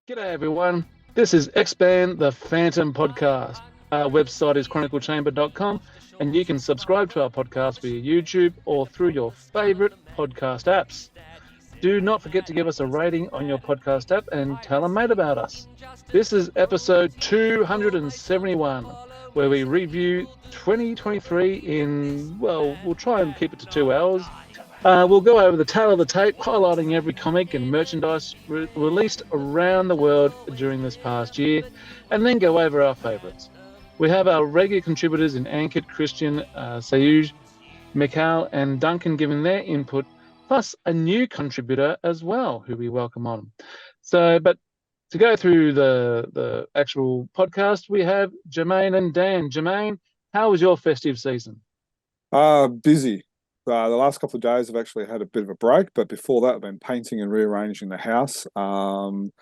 G'day everyone, this is X-Band, the Phantom podcast. Our website is chroniclechamber.com and you can subscribe to our podcast via YouTube or through your favourite podcast apps. Do not forget to give us a rating on your podcast app and tell a mate about us. This is episode 271, where we review 2023 we'll try and keep it to 2 hours. We'll go over the tale of the tape, highlighting every comic and merchandise released around the world during this past year, and then go over our favourites. We have our regular contributors in Ankit, Christian, Sayuj, Mikhail, and Duncan giving their input, plus a new contributor as well, who we welcome on. But to go through the actual podcast, we have Jermaine and Dan. Jermaine, how was your festive season? Busy. The last couple of days I've actually had a bit of a break, but before that I've been painting and rearranging the house. And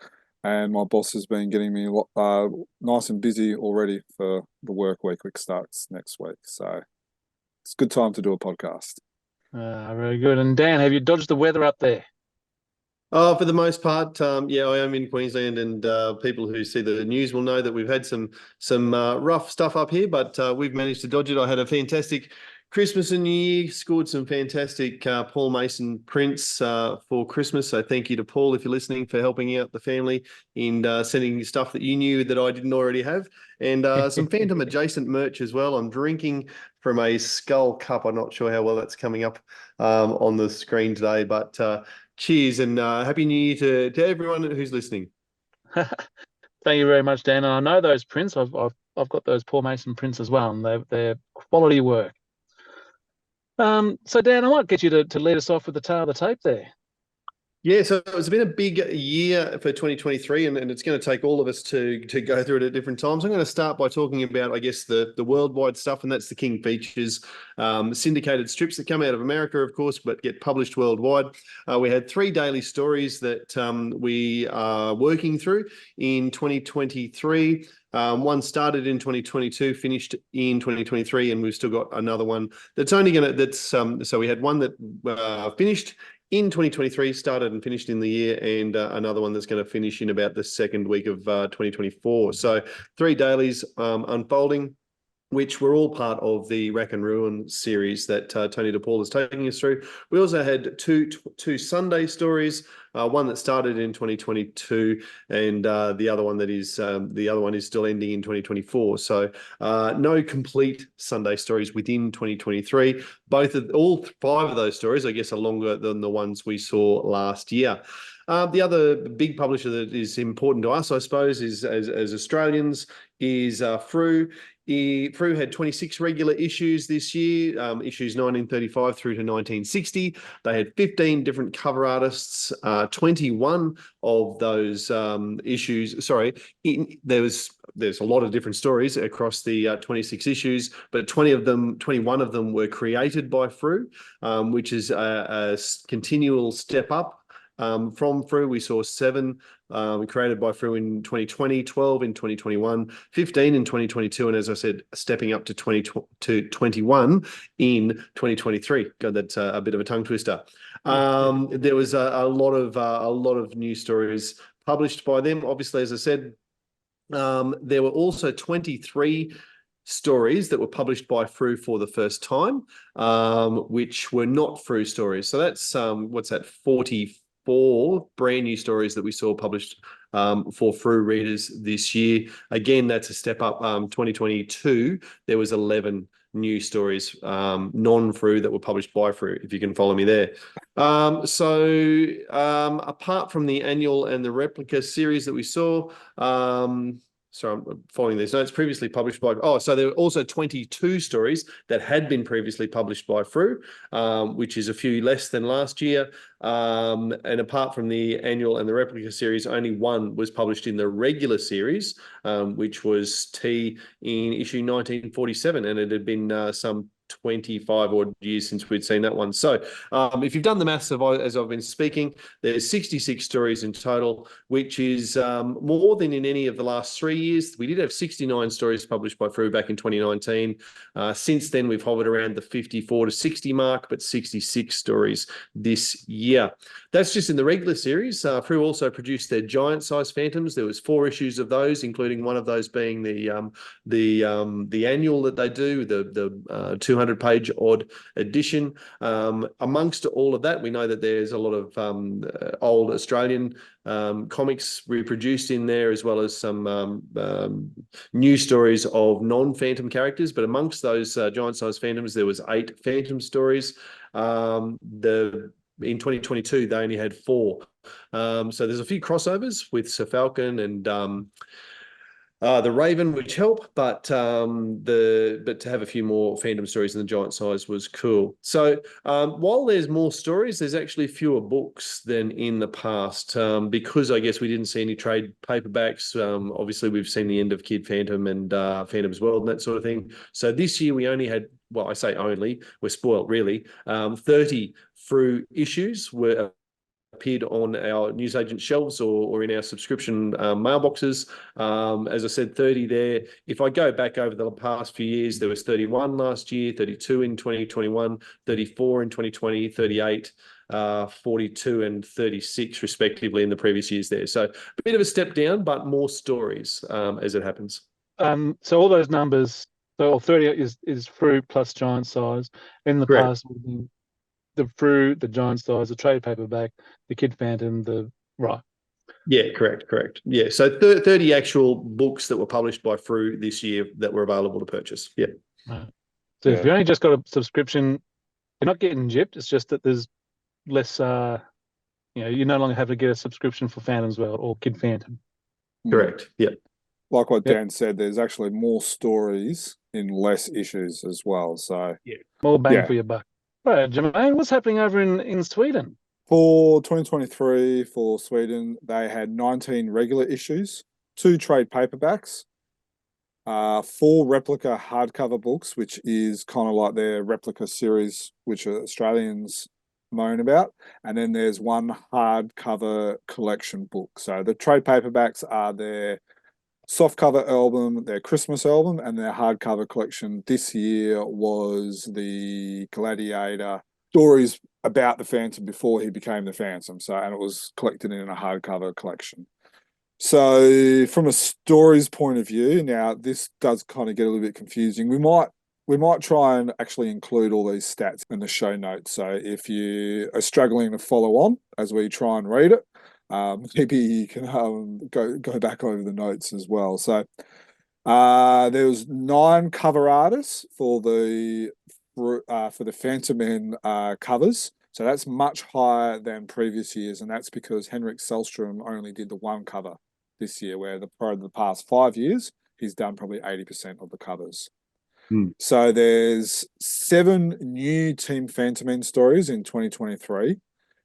my boss has been getting me nice and busy already for the work week, which starts next week. So it's a good time to do a podcast. Very good. And Dan, have you dodged the weather up there? Oh, for the most part, yeah, I am in Queensland, and people who see the news will know that we've had some rough stuff up here, but we've managed to dodge it. I had a fantastic Christmas and New Year, scored some fantastic Paul Mason prints for Christmas. So thank you to Paul, if you're listening, for helping out the family in sending stuff that you knew that I didn't already have, and some Phantom adjacent merch as well. I'm drinking from a Skull cup. I'm not sure how well that's coming up on the screen today, but cheers and Happy New Year to everyone who's listening. Thank you very much, Dan. And I know those prints. I've got those Paul Mason prints as well, and they're quality work. So Dan, I might get you to lead us off with the tale of the tape there. Yeah, so it's been a big year for 2023, and it's going to take all of us to go through it at different times. I'm going to start by talking about, I guess, the worldwide stuff, and that's the King Features, syndicated strips that come out of America, of course, but get published worldwide. We had 3 daily stories that we are working through in 2023. One started in 2022, finished in 2023, and we've still got another one that's only going to, so we had one that finished in 2023, started and finished in the year, and another one that's going to finish in about the second week of 2024. So 3 dailies unfolding, which were all part of the Rack and Ruin series that Tony DePaul is taking us through. We also had two Sunday stories, one that started in 2022, and the other one is still ending in 2024. So no complete Sunday stories within 2023. All 5 of those stories, I guess, are longer than the ones we saw last year. The other big publisher that is important to us, I suppose, is as Australians, is Frew. Frew had 26 regular issues this year, issues 1935 through to 1960. They had 15 different cover artists. 21 of those issues, there's a lot of different stories across the 26 issues, but 21 of them were created by Frew, which is a continual step up. From Frew, we saw 7 created by Frew in 2020, 12 in 2021, 15 in 2022, and as I said, stepping up to 21 in 2023. God, that's a bit of a tongue twister. There was a lot of new stories published by them. Obviously, as I said, there were also 23 stories that were published by Frew for the first time, which were not Frew stories. So that's 44 brand new stories that we saw published for Frew readers this year. Again, that's a step up. 2022, there was 11 new stories, non-Frew, that were published by Frew, if you can follow me there. So apart from the annual and the replica series that we saw, sorry, I'm following these notes. Previously published by... so there were also 22 stories that had been previously published by Frew, which is a few less than last year. And apart from the annual and the replica series, only one was published in the regular series, which was T in issue 1947, and it had been some 25 odd years since we'd seen that one. So if you've done the maths as I've been speaking, there's 66 stories in total, which is more than in any of the last 3 years. We did have 69 stories published by Frew back in 2019. Since then, we've hovered around the 54 to 60 mark, but 66 stories this year. That's just in the regular series. Frew also produced their giant-sized Fantoms. There was 4 issues of those, including one of those being the annual that they do, the 200-page odd edition. Amongst all of that, we know that there's a lot of old Australian comics reproduced in there, as well as some new stories of non-Phantom characters. But amongst those giant-sized Phantoms, there was 8 Phantom stories. In 2022, they only had 4. So there's a few crossovers with Sir Falcon and the Raven, which help, but to have a few more Phantom stories in the giant size was cool. So while there's more stories, there's actually fewer books than in the past, because I guess we didn't see any trade paperbacks. Obviously, we've seen the end of Kid Phantom and Phantom's World and that sort of thing. So this year we only had, well, I say only, we're spoiled really, 30 Frew issues appeared on our newsagent shelves or in our subscription mailboxes. As I said, 30 there. If I go back over the past few years, there was 31 last year, 32 in 2021, 34 in 2020, 38, 42 and 36 respectively in the previous years there. So a bit of a step down, but more stories as it happens. So all those numbers, so 30 is Frew plus giant size. In the Correct. past, the Frew, the giant size, the trade paperback, the Kid Phantom, right. Yeah, correct. Yeah, so 30 actual books that were published by Frew this year that were available to purchase. Yeah. Right. So if you only just got a subscription, you're not getting gypped. It's just that there's less, you no longer have to get a subscription for Phantom's World or Kid Phantom. Correct. Yeah. Like what Dan said, there's actually more stories in less issues as well. So more bang for your buck. Right, Jermaine, what's happening over in Sweden? For 2023 for Sweden, they had 19 regular issues, 2 trade paperbacks, 4 replica hardcover books, which is kind of like their replica series, which Australians moan about. And then there's 1 hardcover collection book. So the trade paperbacks are their softcover album, their Christmas album, and their hardcover collection this year was the Gladiator stories about the Phantom before he became the Phantom. So, and it was collected in a hardcover collection. So, from a stories point of view, now this does kind of get a little bit confusing. We might try and actually include all these stats in the show notes. So, if you are struggling to follow on as we try and read it, maybe you can go back over the notes as well. So there was 9 cover artists for the Fantomen covers. So that's much higher than previous years, and that's because Henrik Sellström only did the 1 cover this year, where the past 5 years he's done probably 80% of the covers. So there's 7 new Team Fantomen stories in 2023.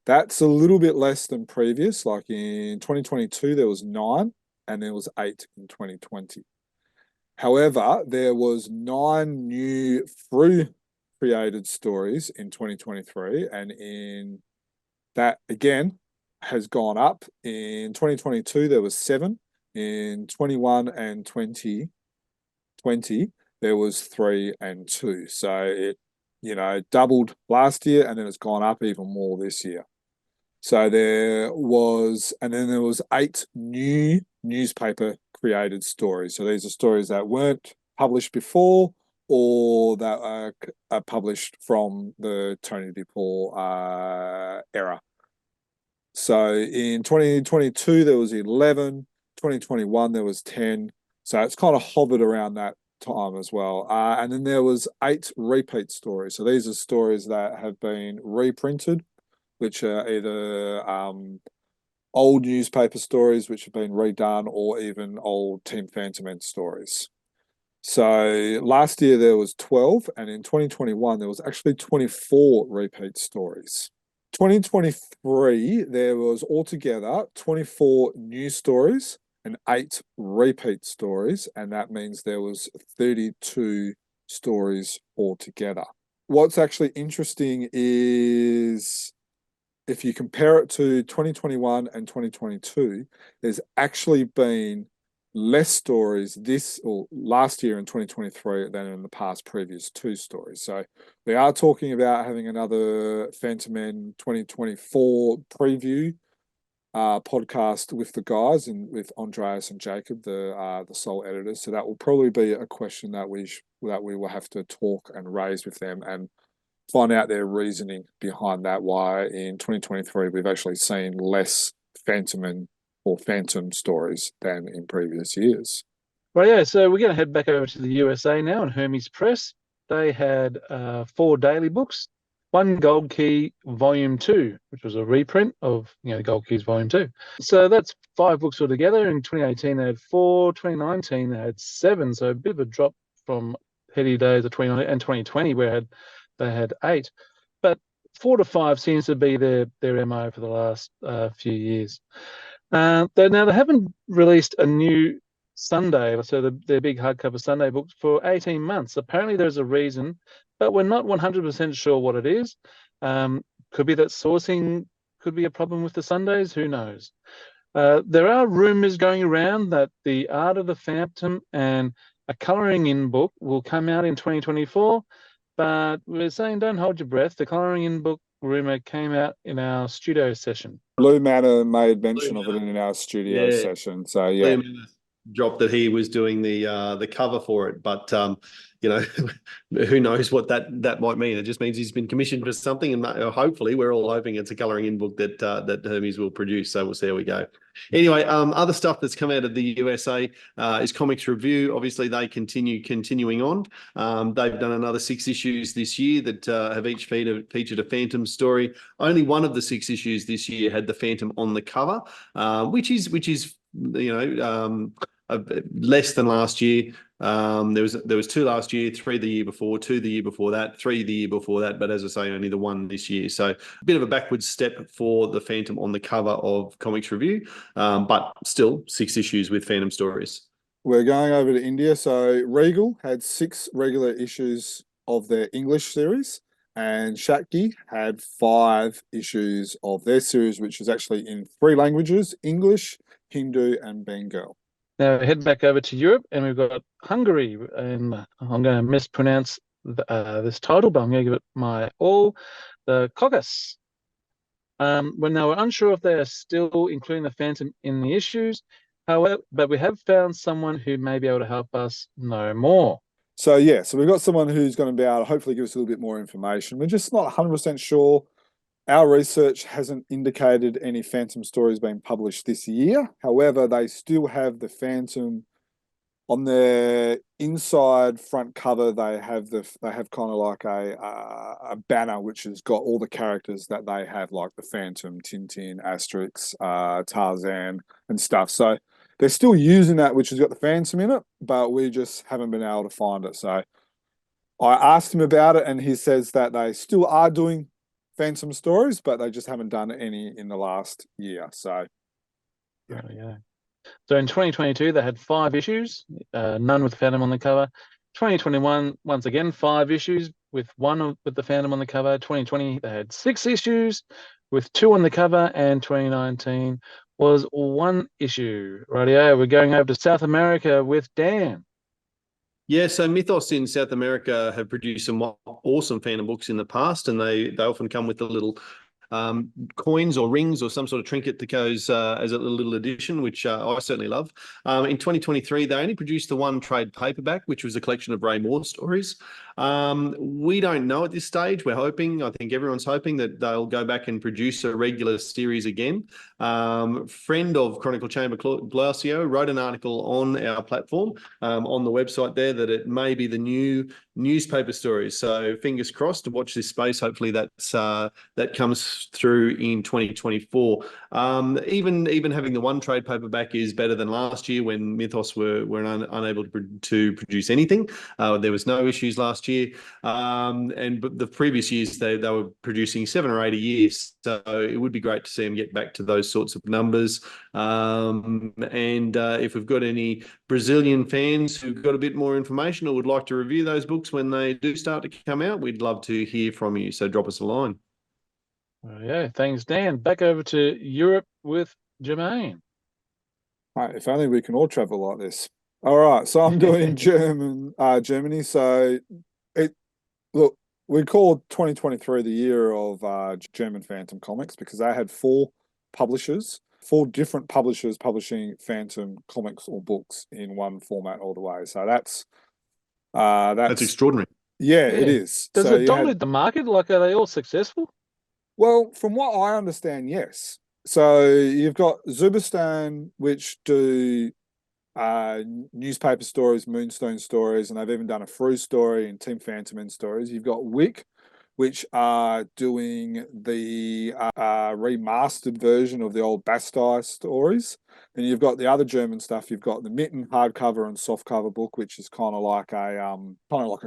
That's a little bit less than previous. Like in 2022, there was 9 and there was 8 in 2020. However, there was 9 new Frew created stories in 2023, and in that again has gone up. In 2022, there was 7. In 21 and 2020, there was 3 and 2. So it, doubled last year, and then it's gone up even more this year. So there was 8 new newspaper created stories. So these are stories that weren't published before or that are published from the Tony DePaul era. So in 2022, there was 11, 2021, there was 10. So it's kind of hovered around that time as well. And then there was 8 repeat stories. So these are stories that have been reprinted, which are either old newspaper stories which have been redone or even old Team Fantomen stories. So last year there was 12, and in 2021 there was actually 24 repeat stories. 2023 there was altogether 24 new stories and 8 repeat stories, and that means there was 32 stories altogether. What's actually interesting is if you compare it to 2021 and 2022, there's actually been less stories this or last year in 2023 than in the past previous two stories. So they are talking about having another Fantomen 2024 preview podcast with the guys and with Andreas and Jacob, the sole editors. So that will probably be a question that we will have to talk and raise with them and find out their reasoning behind that. Why in 2023 we've actually seen less Fantomen or Phantom stories than in previous years. Well, yeah, so we're going to head back over to the USA now and Hermes Press. They had 4 daily books, one Gold Key Volume 2, which was a reprint of the Gold Keys Volume 2. So that's 5 books altogether. In 2018 they had 4, 2019 they had 7, so a bit of a drop from heady days of 2019 and 2020 where they had 8. But 4 to 5 seems to be their MO for the last few years. They haven't released a new Sunday, so their big hardcover Sunday books for 18 months. Apparently there's a reason, but we're not 100% sure what it is. Could be that sourcing could be a problem with the Sundays, who knows? There are rumors going around that the Art of the Phantom and a colouring in book will come out in 2024, but we're saying don't hold your breath. The colouring in book rumor came out in our studio session. Blue Manor made mention of it in our studio session. So yeah, dropped that he was doing the cover for it, but who knows what that might mean. It just means he's been commissioned for something, and hopefully we're all hoping it's a colouring in book that Hermes will produce. So we'll see how we go. Anyway, other stuff that's come out of the USA is Comics Review. Obviously, they continuing on. They've done another 6 issues this year that have each featured a Phantom story. Only one of the 6 issues this year had the Phantom on the cover, which is less than last year. There was 2 last year, 3 the year before, 2 the year before that, 3 the year before that, but as I say, only the 1 this year. So a bit of a backwards step for the Phantom on the cover of Comics Review, but still 6 issues with Phantom stories. We're going over to India. So Regal had 6 regular issues of their English series, and Shatki had 5 issues of their series, which is actually in 3 languages: English, Hindu, and Bengal. Now head back over to Europe, and we've got Hungary, and I'm going to mispronounce this title, but I'm going to give it my all. The Caucus. When they were unsure if they are still including the Phantom in the issues, however, but we have found someone who may be able to help us know more. So we've got someone who's going to be able to hopefully give us a little bit more information. We're just not 100% sure. Our research hasn't indicated any Phantom stories being published this year. However, they still have the Phantom on their inside front cover. They have kind of like a banner which has got all the characters that they have, like the Phantom, Tintin, Asterix, Tarzan, and stuff. So they're still using that, which has got the Phantom in it, but we just haven't been able to find it. So I asked him about it, and he says that they still are doing Phantom stories, but they just haven't done any in the last year. So yeah. So in 2022 they had 5 issues, none with Phantom on the cover. 2021, once again, 5 issues with 1 with the Phantom on the cover. 2020 they had 6 issues with 2 on the cover, and 2019 was 1 issue. Rightio, we're going over to South America with Dan. Yeah, so Mythos in South America have produced some awesome Phantom books in the past, and they often come with a little coins or rings or some sort of trinket that goes as a little addition, which I certainly love. In 2023, they only produced the 1 trade paperback, which was a collection of Ray Moore stories. We don't know at this stage. We're hoping, I think everyone's hoping, that they'll go back and produce a regular series again. Friend of Chronicle Chamber, Glacio, wrote an article on our platform on the website there that it may be the new newspaper stories. So fingers crossed to watch this space. Hopefully that comes comics through in 2024. Even having the one trade paperback is better than last year when Mythos were unable to produce anything. There was no issues last year, but the previous years they were producing 7 or 8 a year. So it would be great to see them get back to those sorts of numbers. If we've got any Brazilian fans who've got a bit more information or would like to review those books when they do start to come out, we'd love to hear from you. So drop us a line. Yeah, thanks, Dan. Back over to Europe with Jermaine. Right, if only we can all travel like this. All right, so I'm doing Germany. So look, we called 2023 the year of German Phantom Comics because they had 4 different publishers publishing Phantom comics or books in one format all the way. So that's extraordinary. Yeah, it is. Does so it dominate the market? Like, are they all successful? Well, from what I understand, yes. So you've got Zubistan, which do newspaper stories, Moonstone stories, and they've even done a Frew story and Team Fantomen stories. You've got Wick, which are doing the remastered version of the old Bastei stories. Then you've got the other German stuff. You've got the Mitten hardcover and softcover book, which is kind of like a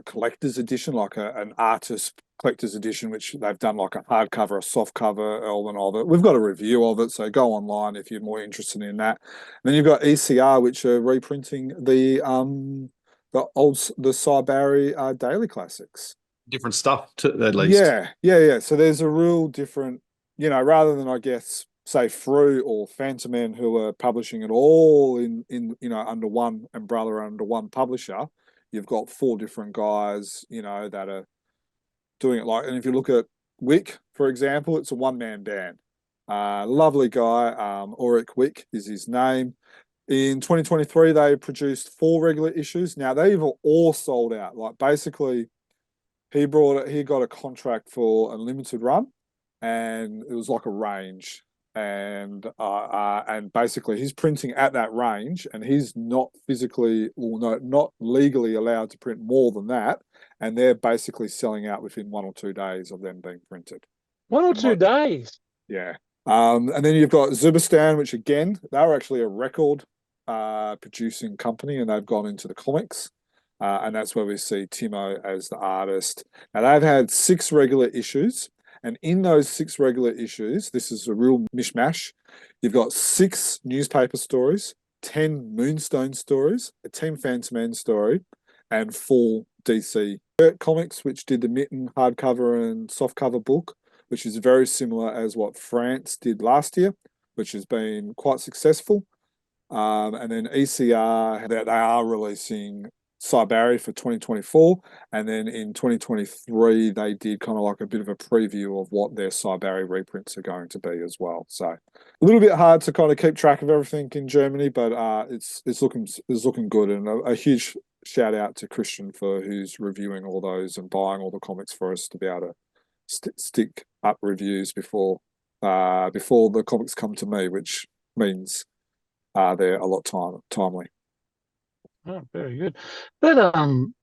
collector's edition, like an artist collector's edition, which they've done like a hardcover, a softcover element of it. We've got a review of it, so go online if you're more interested in that. And then you've got ECR, which are reprinting the Cy Barry daily classics. Different stuff, at least. Yeah. So there's a real different, rather than, I guess, say Frew or Fantomen, who are publishing it all in under one umbrella, under one publisher. You've got 4 different guys, that are doing it and if you look at Wick, for example, it's a one-man band. Lovely guy, Ulrich Wick is his name. In 2023, they produced 4 regular issues. Now, they've all sold out. Like, basically, he got a contract for a limited run, and it was like a range. And basically, he's printing at that range, and he's not not legally allowed to print more than that. And they're basically selling out within 1 or 2 days of them being printed. 1 or 2 days? Yeah. And then you've got Zubistan, which again, they're actually a record producing company, and they've gone into the comics. And that's where we see Timo as the artist. Now, they've had 6 regular issues. And in those 6 regular issues, this is a real mishmash. You've got 6 newspaper stories, 10 Moonstone stories, a Team Fantomen story, and 4 DC comics, which did the Mitten hardcover and softcover book, which is very similar as what France did last year, which has been quite successful. And then ECR, they are releasing Cy Barry for 2024, and then in 2023 they did kind of like a bit of a preview of what their Cy Barry reprints are going to be as well. So a little bit hard to kind of keep track of everything in Germany, but it's looking good, and a huge shout out to Christian for who's reviewing all those and buying all the comics for us to be able to stick up reviews before the comics come to me, which means they're a lot timely. Oh, very good. That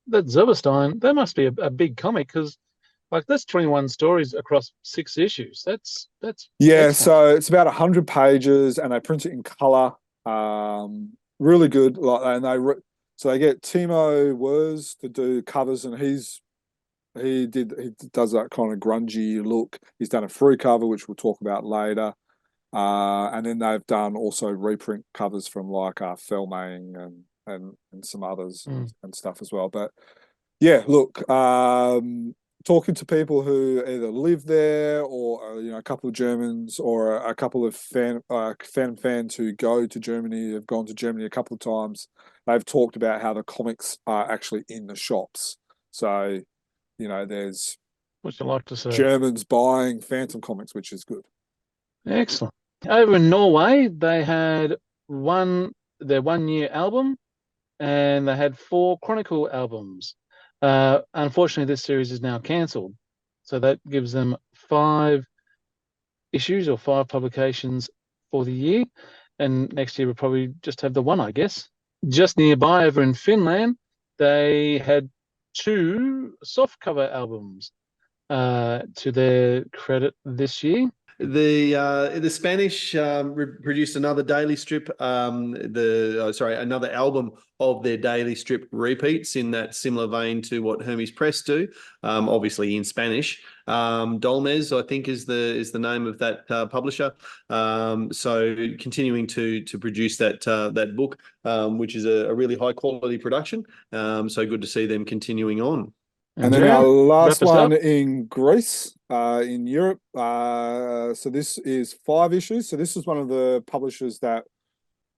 Zilberstein, that must be a big comic, because that's 21 stories across 6 issues. That's yeah. excellent. So it's about 100 pages, and they print it in color. Really good. So they get Timo Wers to do covers, and he does that kind of grungy look. He's done a free cover, which we'll talk about later. And then they've done also reprint covers from Felmang and some others and stuff as well. But yeah, look, talking to people who either live there or a couple of Germans or a couple of fans who go to Germany, have gone to Germany a couple of times, they've talked about how the comics are actually in the shops. So, there's What's you like to say? Germans buying Phantom comics, which is good. Excellent. Over in Norway, they had their 1-year album, and they had 4 Chronicle albums. Unfortunately, this series is now cancelled. So that gives them 5 issues or 5 publications for the year. And next year we'll probably just have the 1, I guess. Just nearby over in Finland, they had 2 softcover albums to their credit this year. The Spanish produced another daily strip, another album of their daily strip repeats in that similar vein to what Hermes Press do, obviously in Spanish. Dolmez, I think, is the name of that publisher. So continuing to produce that book, which is a really high quality production. So good to see them continuing on. And then our last wrap us one up. in Greece, in Europe. So this is 5 issues. So this is one of the publishers that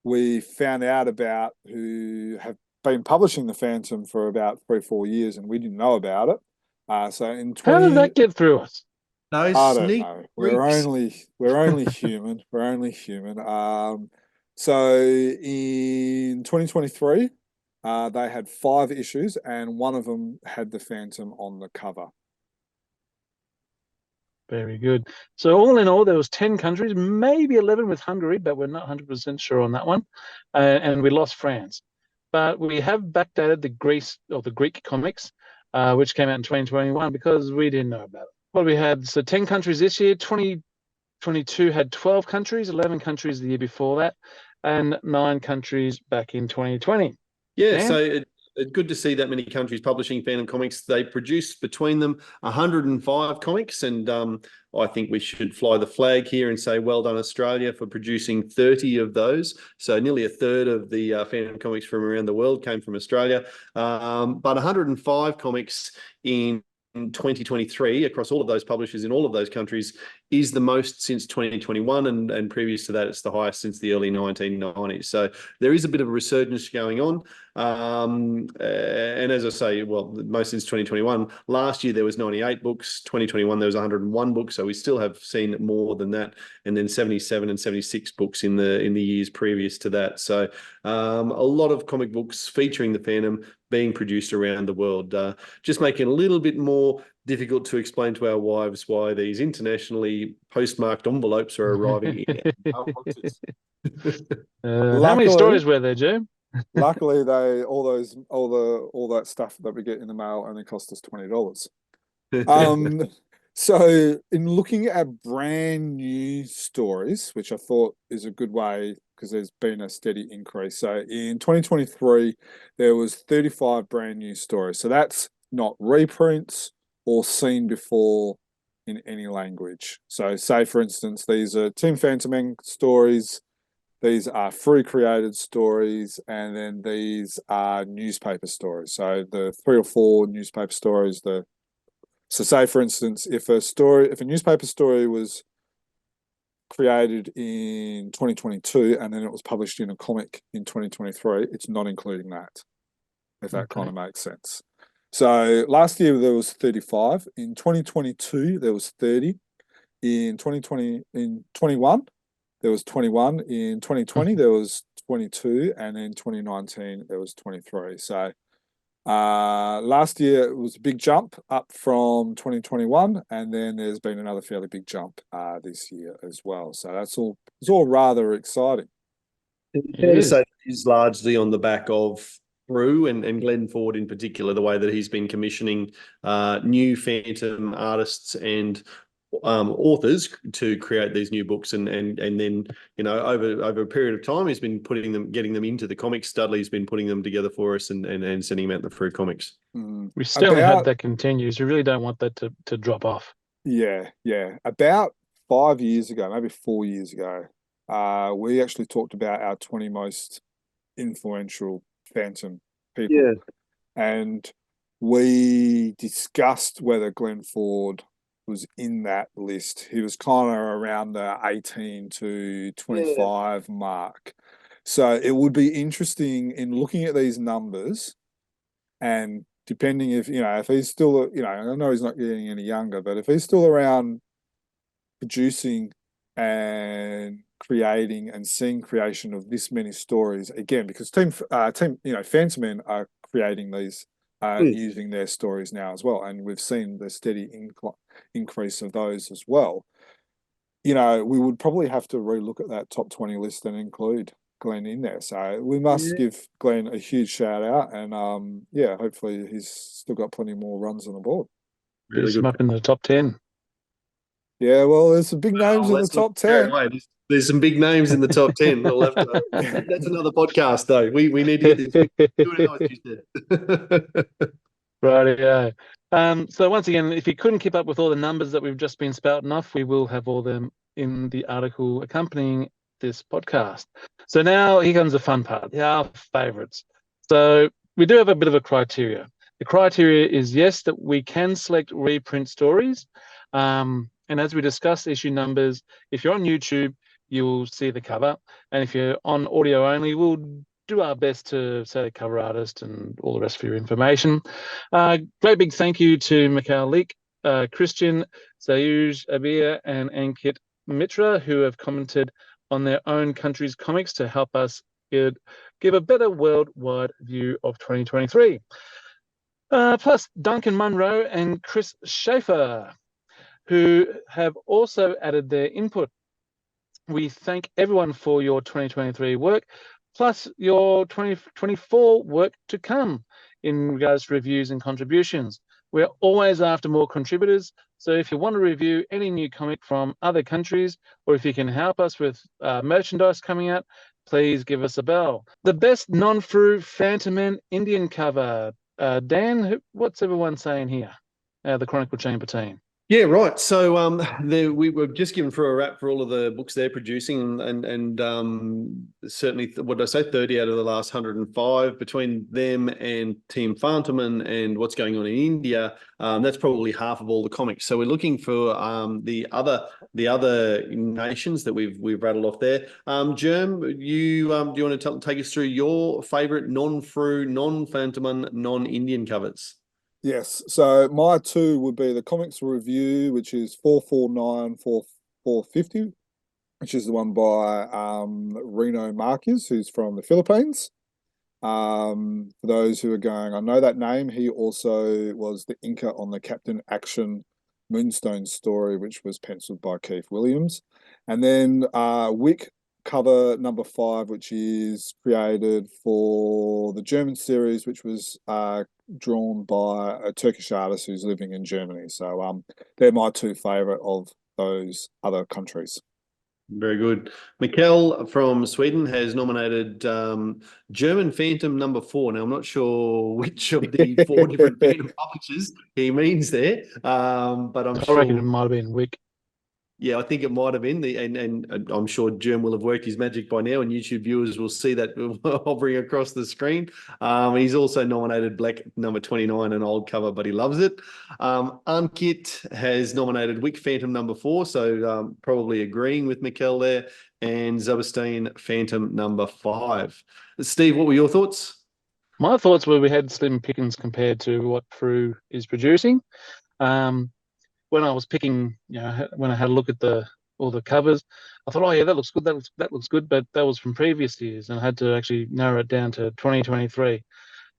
we found out about who have been publishing the Phantom for about 3-4 years, and we didn't know about it. So in How 20, did that get through us? Those I don't sneak know. freaks. We're only human. We're only human. So in 2023. They had 5 issues, and one of them had the Phantom on the cover. Very good. So all in all, there was 10 countries, maybe 11 with Hungary, but we're not 100% sure on that one. And we lost France. But we have backdated the Greek comics, which came out in 2021 because we didn't know about it. Well, we had 10 countries this year. 2022 had 12 countries, 11 countries the year before that, and 9 countries back in 2020. Yeah, Dan? so it's good to see that many countries publishing Phantom comics. They produce between them 105 comics, and I think we should fly the flag here and say well done Australia for producing 30 of those. So nearly a third of the Phantom comics from around the world came from Australia, but 105 comics in 2023 across all of those publishers in all of those countries is the most since 2021, and previous to that it's the highest since the early 1990s. So there is a bit of a resurgence going on, and as I say, well, most since 2021. Last year there was 98 books, 2021 there was 101 books, so we still have seen more than that, and then 77 and 76 books in the years previous to that. So a lot of comic books featuring the Phantom being produced around the world, just making it a little bit more difficult to explain to our wives why these internationally postmarked envelopes are arriving in our boxes. How many stories were there, Joe? Luckily, all that stuff that we get in the mail only cost us $20. So in looking at brand new stories, which I thought is a good way because there's been a steady increase. So in 2023, there was 35 brand new stories. So that's not reprints or seen before in any language. So say, for instance, these are Team Fantomen stories, these are free created stories, and then these are newspaper stories. So the 3 or 4 newspaper stories, so say, for instance, if a newspaper story was created in 2022 and then it was published in a comic in 2023, it's not including that, if that kind of makes sense. So last year there was 35. In 2022 there was 30. In 21 there was 21. In 2020 there was 22, and in 2019 there was 23. So last year it was a big jump up from 2021, and then there's been another fairly big jump this year as well. So it's all rather exciting. Fair to say it is largely on the back of Frew and Glenn Ford in particular, the way that he's been commissioning new Phantom artists and authors to create these new books, and then, you know, over a period of time he's been getting them into the comics. Dudley's been putting them together for us and sending them out the Frew comics. We certainly hope that continues. We really don't want that to drop off. Yeah. About 5 years ago, maybe 4 years ago, we actually talked about our 20 most influential Phantom people. Yeah. And we discussed whether Glenn Ford was in that list. He was kind of around the 18 to 25 mark. So it would be interesting in looking at these numbers, and depending if he's still, I know he's not getting any younger, but if he's still around producing and creating and seeing creation of this many stories again, because team Fantomen are creating these, using their stories now as well, and we've seen the steady increase of those as well. We would probably have to relook at that top 20 list and include Glenn in there. So we must give Glenn a huge shout out, and hopefully he's still got plenty more runs on the board. Really good. Up in the top 10. Yeah, well, there's some big names in the Let's not top carry 10. away. There's some big names in the top 10. We'll have to, that's another podcast, though. We need to get this. Do it as you said. Rightio. So once again, if you couldn't keep up with all the numbers that we've just been spouting off, we will have all them in the article accompanying this podcast. So now here comes the fun part, our favourites. So we do have a bit of a criteria. The criteria is, yes, that we can select reprint stories. And as we discuss issue numbers, if you're on YouTube, you'll see the cover. And if you're on audio only, we'll do our best to say the cover artist and all the rest for your information. Great big thank you to Mikhail Leek, Christian, Sayuj Abir, and Ankit Mitra, who have commented on their own country's comics to help us give a better worldwide view of 2023. Plus Duncan Munro and Chris Schaefer, who have also added their input. We thank everyone for your 2023 work, plus your 2024 work to come in regards to reviews and contributions. We're always after more contributors, so if you want to review any new comic from other countries, or if you can help us with merchandise coming out, please give us a bell. The best non-Frew Fantomen Indian cover. Dan, what's everyone saying here? The Chronicle Chamber team. Yeah, right. So we were just given for a wrap for all of the books they're producing, and certainly, what did I say, 30 out of the last 105 between them and Team Fantomen and what's going on in India. That's probably half of all the comics. So we're looking for the other nations that we've rattled off there. Germ, do you want to take us through your favourite non-Frew, non-Fantomen, non-Indian covers? Yes, so my two would be the Comics Review, which is 449 450, which is the one by Reno Marquez, who's from the Philippines. For those who are going, I know that name. He also was the inker on the Captain Action Moonstone story, which was penciled by Keith Williams. And then Wick cover number 5, which is created for the German series, which was drawn by a Turkish artist who's living in Germany. So they're my two favourite of those other countries. Very good. Mikkel from Sweden has nominated German Phantom number 4. Now, I'm not sure which of the 4 different Phantom publishers he means there, but I reckon it might have been Wick. Yeah, I think it might have been and I'm sure Germ will have worked his magic by now, and YouTube viewers will see that hovering across the screen. He's also nominated Black number 29, an old cover, but he loves it. Ankit has nominated Wick Phantom number 4, so probably agreeing with Mikkel there, and Zubestein Phantom number 5. Steve, what were your thoughts? My thoughts were we had slim pickings compared to what Frew is producing. When I was picking, when I had a look at all the covers, I thought, oh yeah, that looks good. That looks good, but that was from previous years, and I had to actually narrow it down to 2023.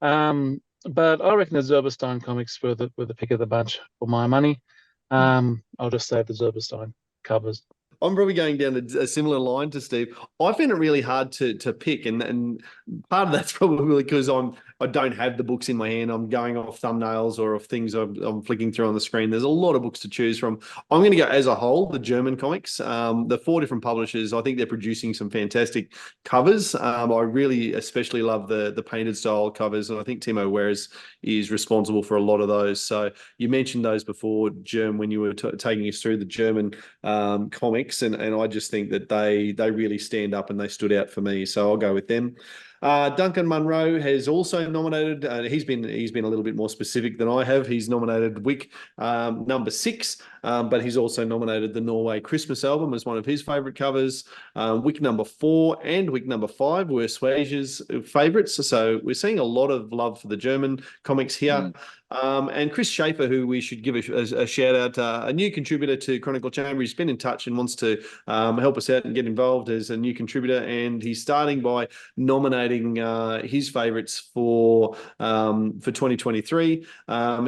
But I reckon the Zerberstein comics were the pick of the bunch for my money. I'll just say the Zerberstein covers. I'm probably going down a similar line to Steve. I find it really hard to pick, and part of that's probably because I don't have the books in my hand. I'm going off thumbnails or of things I'm flicking through on the screen. There's a lot of books to choose from. I'm going to go as a whole, the German comics. The 4 different publishers, I think they're producing some fantastic covers. I really especially love the painted style covers, and I think Timo Weres is responsible for a lot of those. So you mentioned those before, Germ, when you were taking us through the German comics. And I just think that they really stand up and they stood out for me. So I'll go with them. Duncan Munro has also nominated. He's been a little bit more specific than I have. He's nominated Wick number 6, but he's also nominated the Norway Christmas album as one of his favourite covers. Wick number 4 and Wick number 5 were Swayze's favourites. So we're seeing a lot of love for the German comics here. And Chris Schaefer, who we should give a shout out, a new contributor to Chronicle Chamber. He's been in touch and wants to help us out and get involved as a new contributor. And he's starting by nominating his favourites for 2023.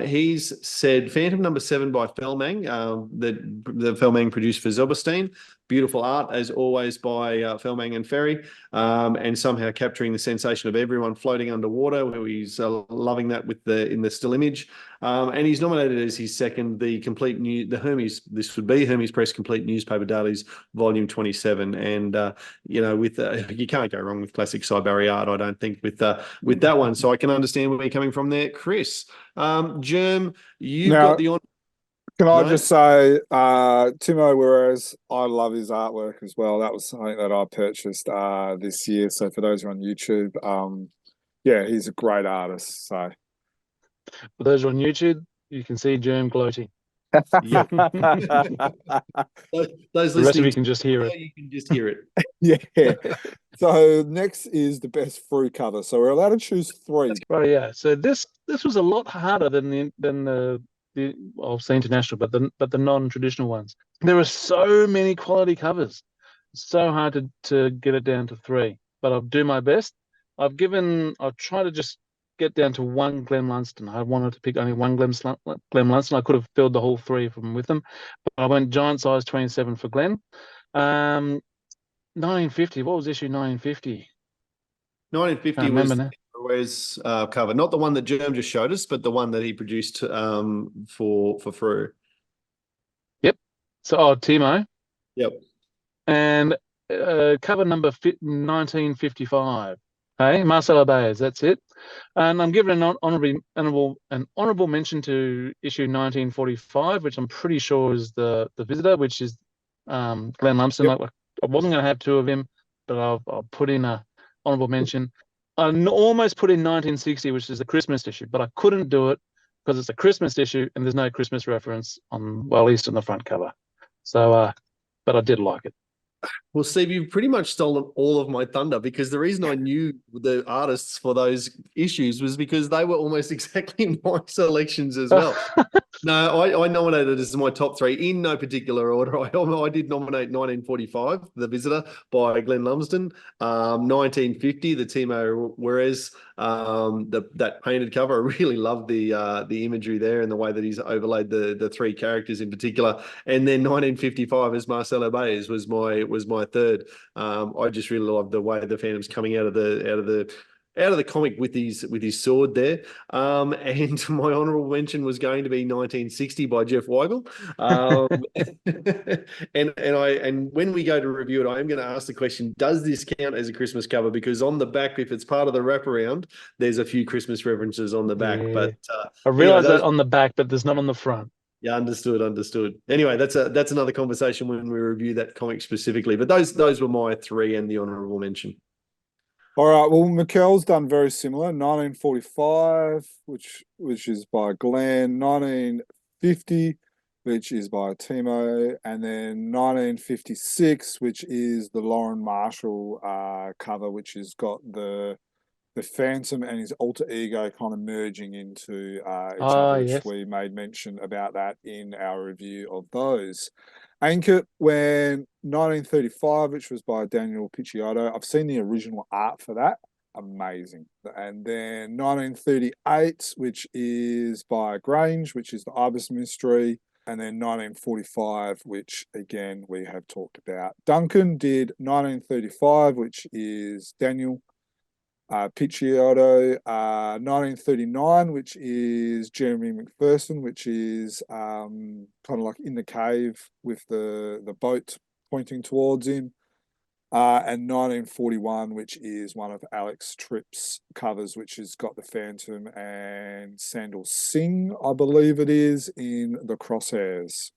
He's said Phantom number 7 by Felmang, the Felmang produced for Zobestein. Beautiful art, as always, by Felmang and Ferry, and somehow capturing the sensation of everyone floating underwater. Where he's loving that with in the still image, and he's nominated as his second the Hermes. This would be Hermes Press Complete Newspaper Dailies, Volume 27, and with you can't go wrong with classic Sibari art, I don't think, with that one. So I can understand where you're coming from there, Chris. Germ, you've got the honor. Can I just say, Timo, whereas I love his artwork as well. That was something that I purchased this year. So for those who are on YouTube, he's a great artist. So for those who are on YouTube, you can see Germ gloating. Yeah. Those the rest of you listening, can just hear it. you can just hear it. Yeah. So next is the best Frew cover. So we're allowed to choose 3. Right, yeah. So this was a lot harder than the I'll say international, but the non-traditional ones. There are so many quality covers. It's so hard to get it down to 3, but I'll do my best. I'll try to just get down to one Glenn Lunston. I wanted to pick only one Glenn Lunston. I could have filled the whole 3 from with them, but I went giant size 27 for Glenn. 1950. What was issue 1950? 1950 was Ruiz cover, not the one that Germ just showed us, but the one that he produced for Frew. Yep. So Timo. Yep. And cover number 1955. Okay, Marcelo Baez. That's it. And I'm giving an honorable mention to issue 1945, which I'm pretty sure is the Visitor, which is Glenn Lunston. Yep. I wasn't going to have 2 of him, but I'll put in a honorable mention. I almost put in 1960, which is the Christmas issue, but I couldn't do it because it's a Christmas issue and there's no Christmas reference at least on the front cover. So, but I did like it. Well, Steve, you've pretty much stolen all of my thunder, because the reason I knew the artists for those issues was because they were almost exactly my selections as well. No, I nominated as my top 3 in no particular order. I did nominate 1945, The Visitor by Glenn Lumsden, 1950, the Timo Juarez, that painted cover. I really love the imagery there and the way that he's overlaid the 3 characters in particular. And then 1955 as Marcelo Baez was my third. I just really love the way the Phantom's coming out of the comic with his sword there. And my honorable mention was going to be 1960 by Jeff Weigel. And when we go to review it, I am going to ask the question, does this count as a Christmas cover? Because on the back, if it's part of the wraparound, there's a few Christmas references on the back. Yeah. But I realized that on the back, but there's not on the front. Yeah, understood. Anyway, that's another conversation when we review that comic specifically. But those were my 3 and the honorable mention. All right. Well, Mikkel's done very similar. 1945, which is by Glenn. 1950, which is by Timo, and then 1956, which is the Lauren Marshall cover, which has got the Phantom and his alter ego kind of merging into each other, which we made mention about that in our review of those. Ankit when 1935, which was by Daniel Picciotto. I've seen the original art for that. Amazing. And then 1938, which is by Grange, which is the Ibis Mystery. And then 1945, which again we have talked about. Duncan did 1935, which is Daniel Picciotto, 1939, which is Jeremy McPherson, which is kind of like in the cave with the boat pointing towards him, and 1941, which is one of Alex Tripp's covers, which has got the Phantom and Sandal Singh, I believe it is, in the crosshairs.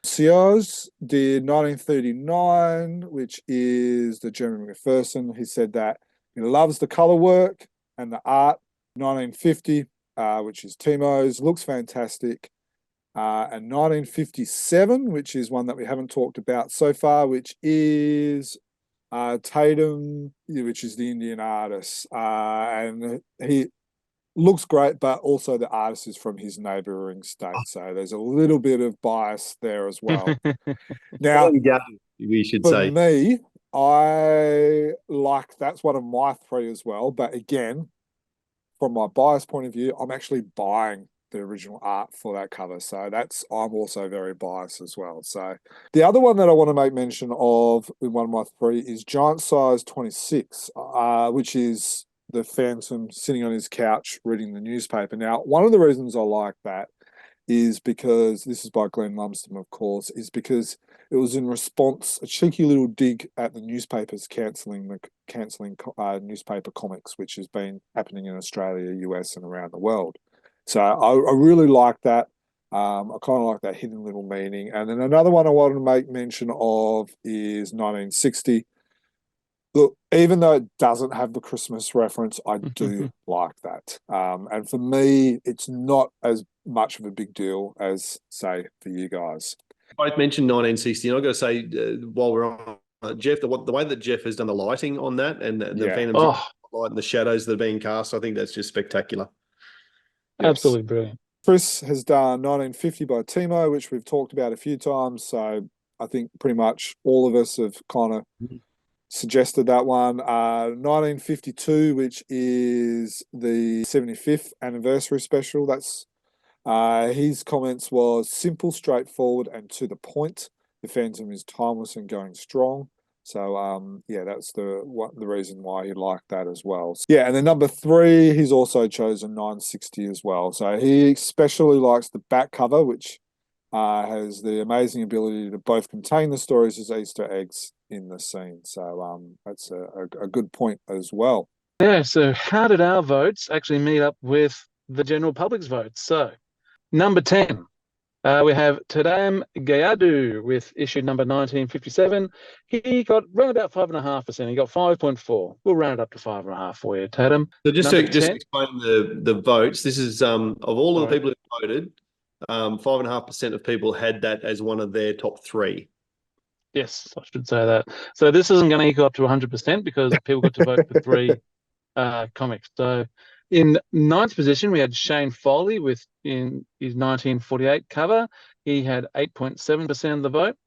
Sears did 1939, which is the Jeremy McPherson. He said that he loves the color work and the art. 1950, which is Timo's, looks fantastic. And 1957, which is one that we haven't talked about so far, which is Tatum, which is the Indian artist. And he looks great, but also the artist is from his neighboring state. So there's a little bit of bias there as well. Now, we should for say. me, that's one of my 3 as well. But again, from my bias point of view, I'm actually buying the original art for that cover. So I'm also very biased as well. So the other one that I want to make mention of in one of my three is Giant Size 26, which is the Phantom sitting on his couch reading the newspaper. Now, one of the reasons I like that is because this is by Glenn Lumsden, of course, is because it was in response, a cheeky little dig at the newspapers cancelling newspaper comics, which has been happening in Australia, US, and around the world. So I really like that. I kind of like that hidden little meaning. And then another one I wanted to make mention of is 1960. Look, even though it doesn't have the Christmas reference, I do like that. And for me, it's not as much of a big deal as, say, for you guys. Both mentioned 1960, and I've got to say, while we're on Jeff, the way that Jeff has done the lighting on that and the Phantom's light and the shadows that are being cast, I think that's just spectacular. Yes. Absolutely brilliant. Chris has done 1950 by Timo, which we've talked about a few times. So I think pretty much all of us have kind of suggested that one. 1952, which is the 75th anniversary special. That's his comments was simple, straightforward, and to the point. The Phantom is timeless and going strong. So that's the reason why he liked that as well. Yeah, and then number 3, he's also chosen 960 as well. So he especially likes the back cover, which has the amazing ability to both contain the stories as Easter eggs in the scene. So that's a good point as well. Yeah, so how did our votes actually meet up with the general public's votes? So number 10, we have Tadam Gayadu with issue number 1957. He got around about 5.5%. He got 5.4. We'll round it up to 5.5 for you, Tadam. So just to explain the votes, this is of all of the people who voted, 5.5% of people had that as one of their top 3. Yes, I should say that. So this isn't going to equal up to 100% because people got to vote for 3 comics. So in 9th position, we had Shane Foley in his 1948 cover. He had 8.7% of the vote.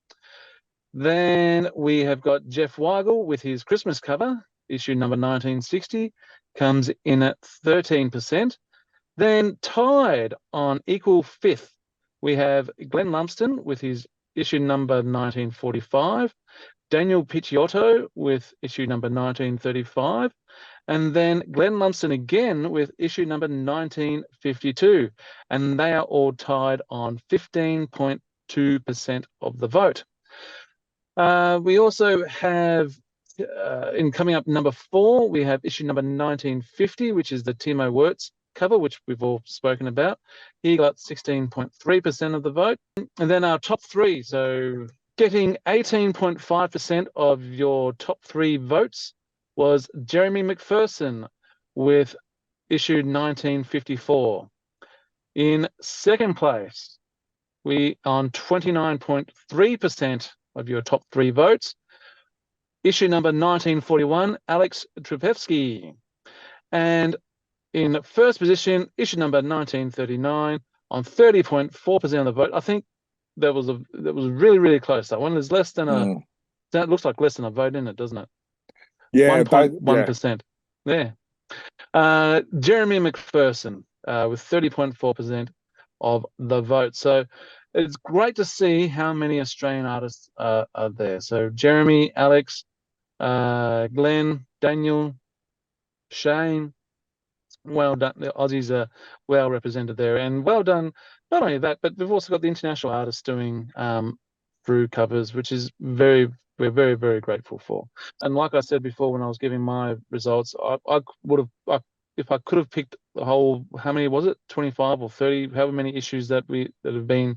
Then we have got Jeff Weigel with his Christmas cover, issue number 1960, comes in at 13%. Then tied on equal 5th, we have Glenn Lumsden with his issue number 1945, Daniel Picciotto with issue number 1935, and then Glenn Lumsden again with issue number 1952. And they are all tied on 15.2% of the vote. We also have, in coming up number 4, we have issue number 1950, which is the Timo Wirtz cover, which we've all spoken about. He got 16.3% of the vote. And then our top 3, so getting 18.5% of your top 3 votes was Jeremy McPherson with issue 1954. In second place, we on 29.3% of your top 3 votes, issue number 1941, Alex Trepevsky. And in first position, issue number 1939 on 30.4% of the vote. I think that was really, really close. That one is less than that looks like less than a vote in it, doesn't it? Yeah, 1.1%. Yeah. Jeremy McPherson with 30.4% of the vote. So it's great to see how many Australian artists are there. So Jeremy, Alex, Glenn, Daniel, Shane, well done. The Aussies are well represented there, and well done. Not only that, but we've also got the international artists doing Frew covers, which is we're very, very grateful for. And like I said before, when I was giving my results, I would have, if I could have picked the whole, how many was it, 25 or 30, however many issues that have been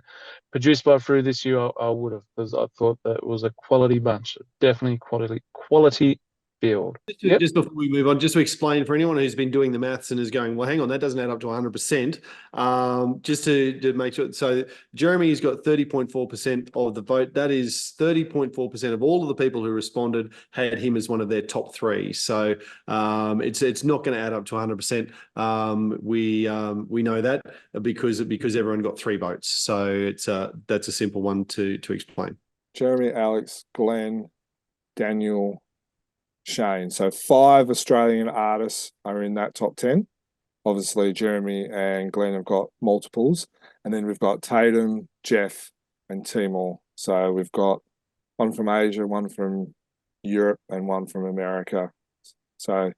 produced by Frew this year, I would have, because I thought that it was a quality bunch, definitely quality field. Just before we move on, just to explain for anyone who's been doing the maths and is going, well, hang on, that doesn't add up to 100%. Just to make sure. So Jeremy's got 30.4% of the vote. That is 30.4% of all of the people who responded had him as one of their top 3. So it's not going to add up to 100%. We know that because everyone got 3 votes. So that's a simple one to explain. Jeremy, Alex, Glenn, Daniel, Shane. So 5 Australian artists are in that top 10. obviously Jeremy and Glenn have got multiples, and then we've got Tatum, Jeff, and Timor. So we've got one from Asia, one from Europe, and one from America. So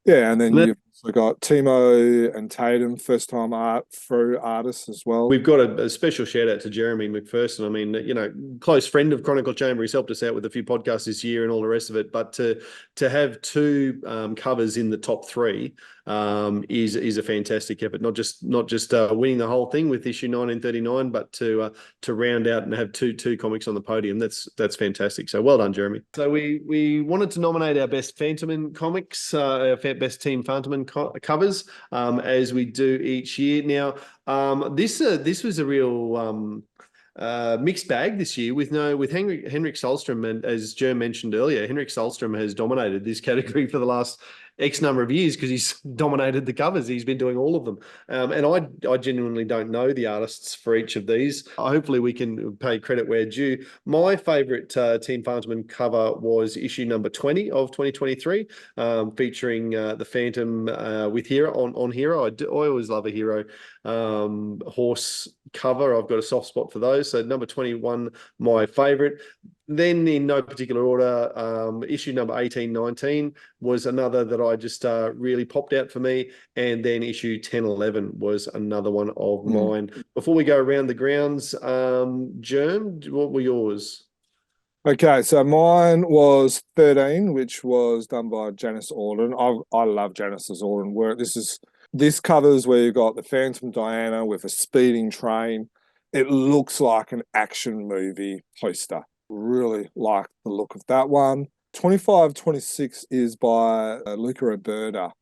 yeah, and then you've also got Timo and Tatum, first time through artists as well. We've got a special shout out to Jeremy McPherson. I mean, close friend of Chronicle Chamber. He's helped us out with a few podcasts this year and all the rest of it. But to have two covers in the top three is a fantastic effort. Not just winning the whole thing with issue 1939, but to round out and have two comics on the podium. That's fantastic. So well done, Jeremy. So we wanted to nominate our best Fantomen comics, our best Team Fantomen covers, as we do each year. Now, this was a real mixed bag this year with Henrik Sahlstrom, and as Jerm mentioned earlier, Henrik Sahlstrom has dominated this category for the last X number of years because he's dominated the covers. He's been doing all of them. And I genuinely don't know the artists for each of these. Hopefully we can pay credit where due. My favourite Team Fantomen cover was issue number 20 of 2023, featuring the Phantom with Hero on Hero. I always love a Hero horse cover. I've got a soft spot for those. So number 21, my favourite. Then in no particular order, issue number 18, 19 was another that I just really popped out for me. And then issue 10, 11 was another one of mine. Before we go around the grounds, Germ, what were yours? Okay, so mine was 13, which was done by Janice Auden. I love Janice's Auden work. This covers where you've got the Phantom Diana with a speeding train. It looks like an action movie poster. Really like the look of that one. 25, 26 is by Luca Roberta.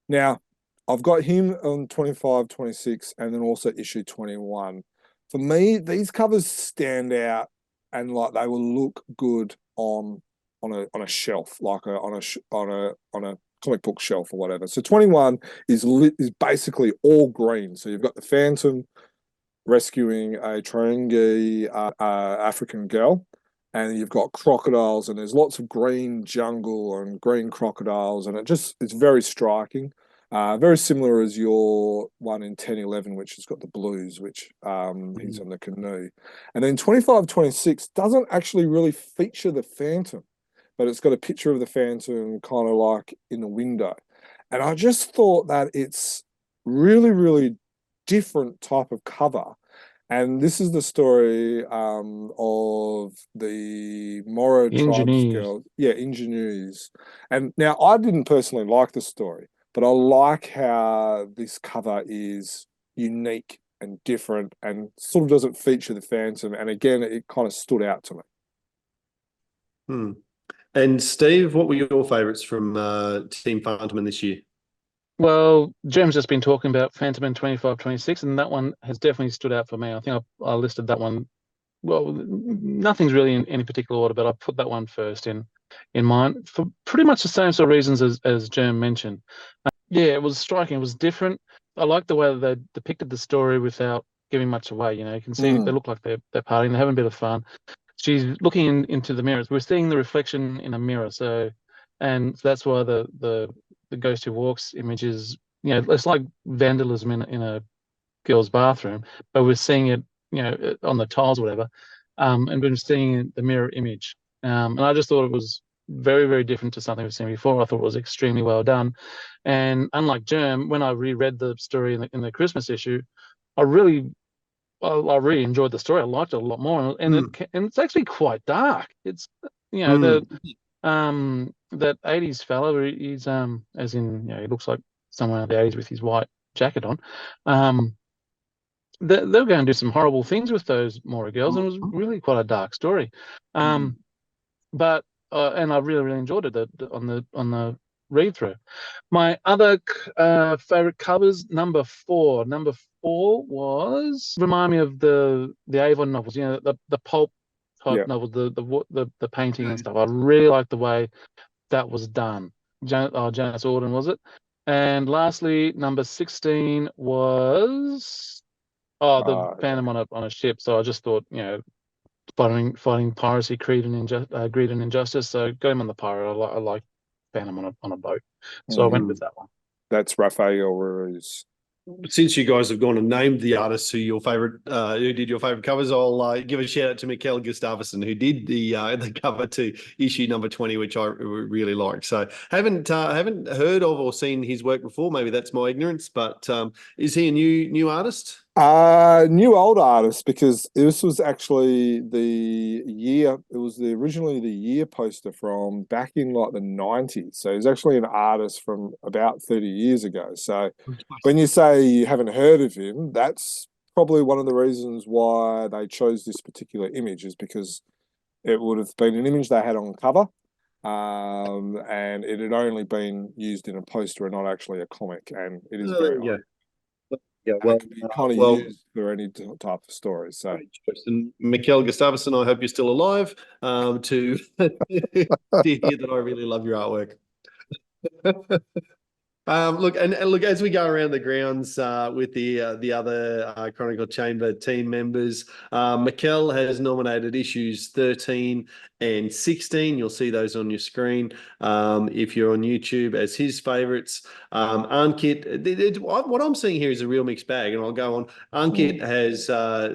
Now, I've got him on 25, 26, and then also issue 21. For me, these covers stand out, and like they will look good on a shelf, like on a comic book shelf or whatever. So 21 is basically all green. So you've got the Phantom rescuing a Tarangi African girl, and you've got crocodiles, and there's lots of green jungle and green crocodiles, and it's very striking. Very similar as your one in 1011, which has got the blues, which he's on the canoe. And then 25, 26 doesn't actually really feature the Phantom, but it's got a picture of the Phantom kind of like in the window. And I just thought that it's really, really different type of cover. And this is the story of the Moro tribes girl. Yeah, Ingenues. And now I didn't personally like the story, but I like how this cover is unique and different and sort of doesn't feature the Phantom. And again, it kind of stood out to me. And Steve, what were your favourites from Team Fantomen this year? Well, Jim's just been talking about Fantomen 25, 26, and that one has definitely stood out for me. I think I listed that one. Well, nothing's really in any particular order, but I put that one first in mine for pretty much the same sort of reasons as Jim mentioned. Yeah, it was striking. It was different. I like the way that they depicted the story without giving much away. You know, you can see they look like they're partying, they're having a bit of fun. She's looking into the mirrors. We're seeing the reflection in a mirror, so that's why the ghost who walks image is, you know, it's like vandalism in a girl's bathroom, but we're seeing it, you know, on the tiles or whatever, and we're seeing the mirror image. And I just thought it was very, very different to something we've seen before. I thought it was extremely well done. And unlike Germ, when I reread the story in the Christmas issue, I really enjoyed the story. I liked it a lot more, and it's actually quite dark. It's, you know, that 80s fella, he's as in, you know, he looks like someone of the 80s with his white jacket on. They're going to do some horrible things with those Mora girls, and it was really quite a dark story. But and I really, really enjoyed it on the read through. My other favorite covers, number 4. Number 4 was, remind me of the Avon novels, you know, the pulp type novels, the painting and stuff. I really like the way that was done. Janice Auden, was it? And lastly, number 16 was the Phantom on a ship. So I just thought, you know, fighting piracy, greed and injustice. So got him on the pirate. I like Phantom on a boat. So I went with that one. That's Rafael Ruiz. Since you guys have gone and named the artists who did your favorite covers, I'll give a shout out to Mikkel Gustafsson, who did the cover to issue number 20, which I really like. So haven't heard of or seen his work before. Maybe that's my ignorance, but is he a new artist? New old artist, because this was actually originally the year poster from back in like the 90s. So he's actually an artist from about 30 years ago. So when you say you haven't heard of him, that's probably one of the reasons why they chose this particular image, is because it would have been an image they had on cover. And it had only been used in a poster and not actually a comic. And it is very Yeah. Yeah, well, it can be kind of used for any type of story. So, and Mikkel Gustafsson, I hope you're still alive to hear that I really love your artwork. Look, as we go around the grounds with the other Chronicle Chamber team members, Mikkel has nominated issues 13 and 16. You'll see those on your screen if you're on YouTube as his favourites. Ankit, what I'm seeing here is a real mixed bag, and I'll go on. Ankit has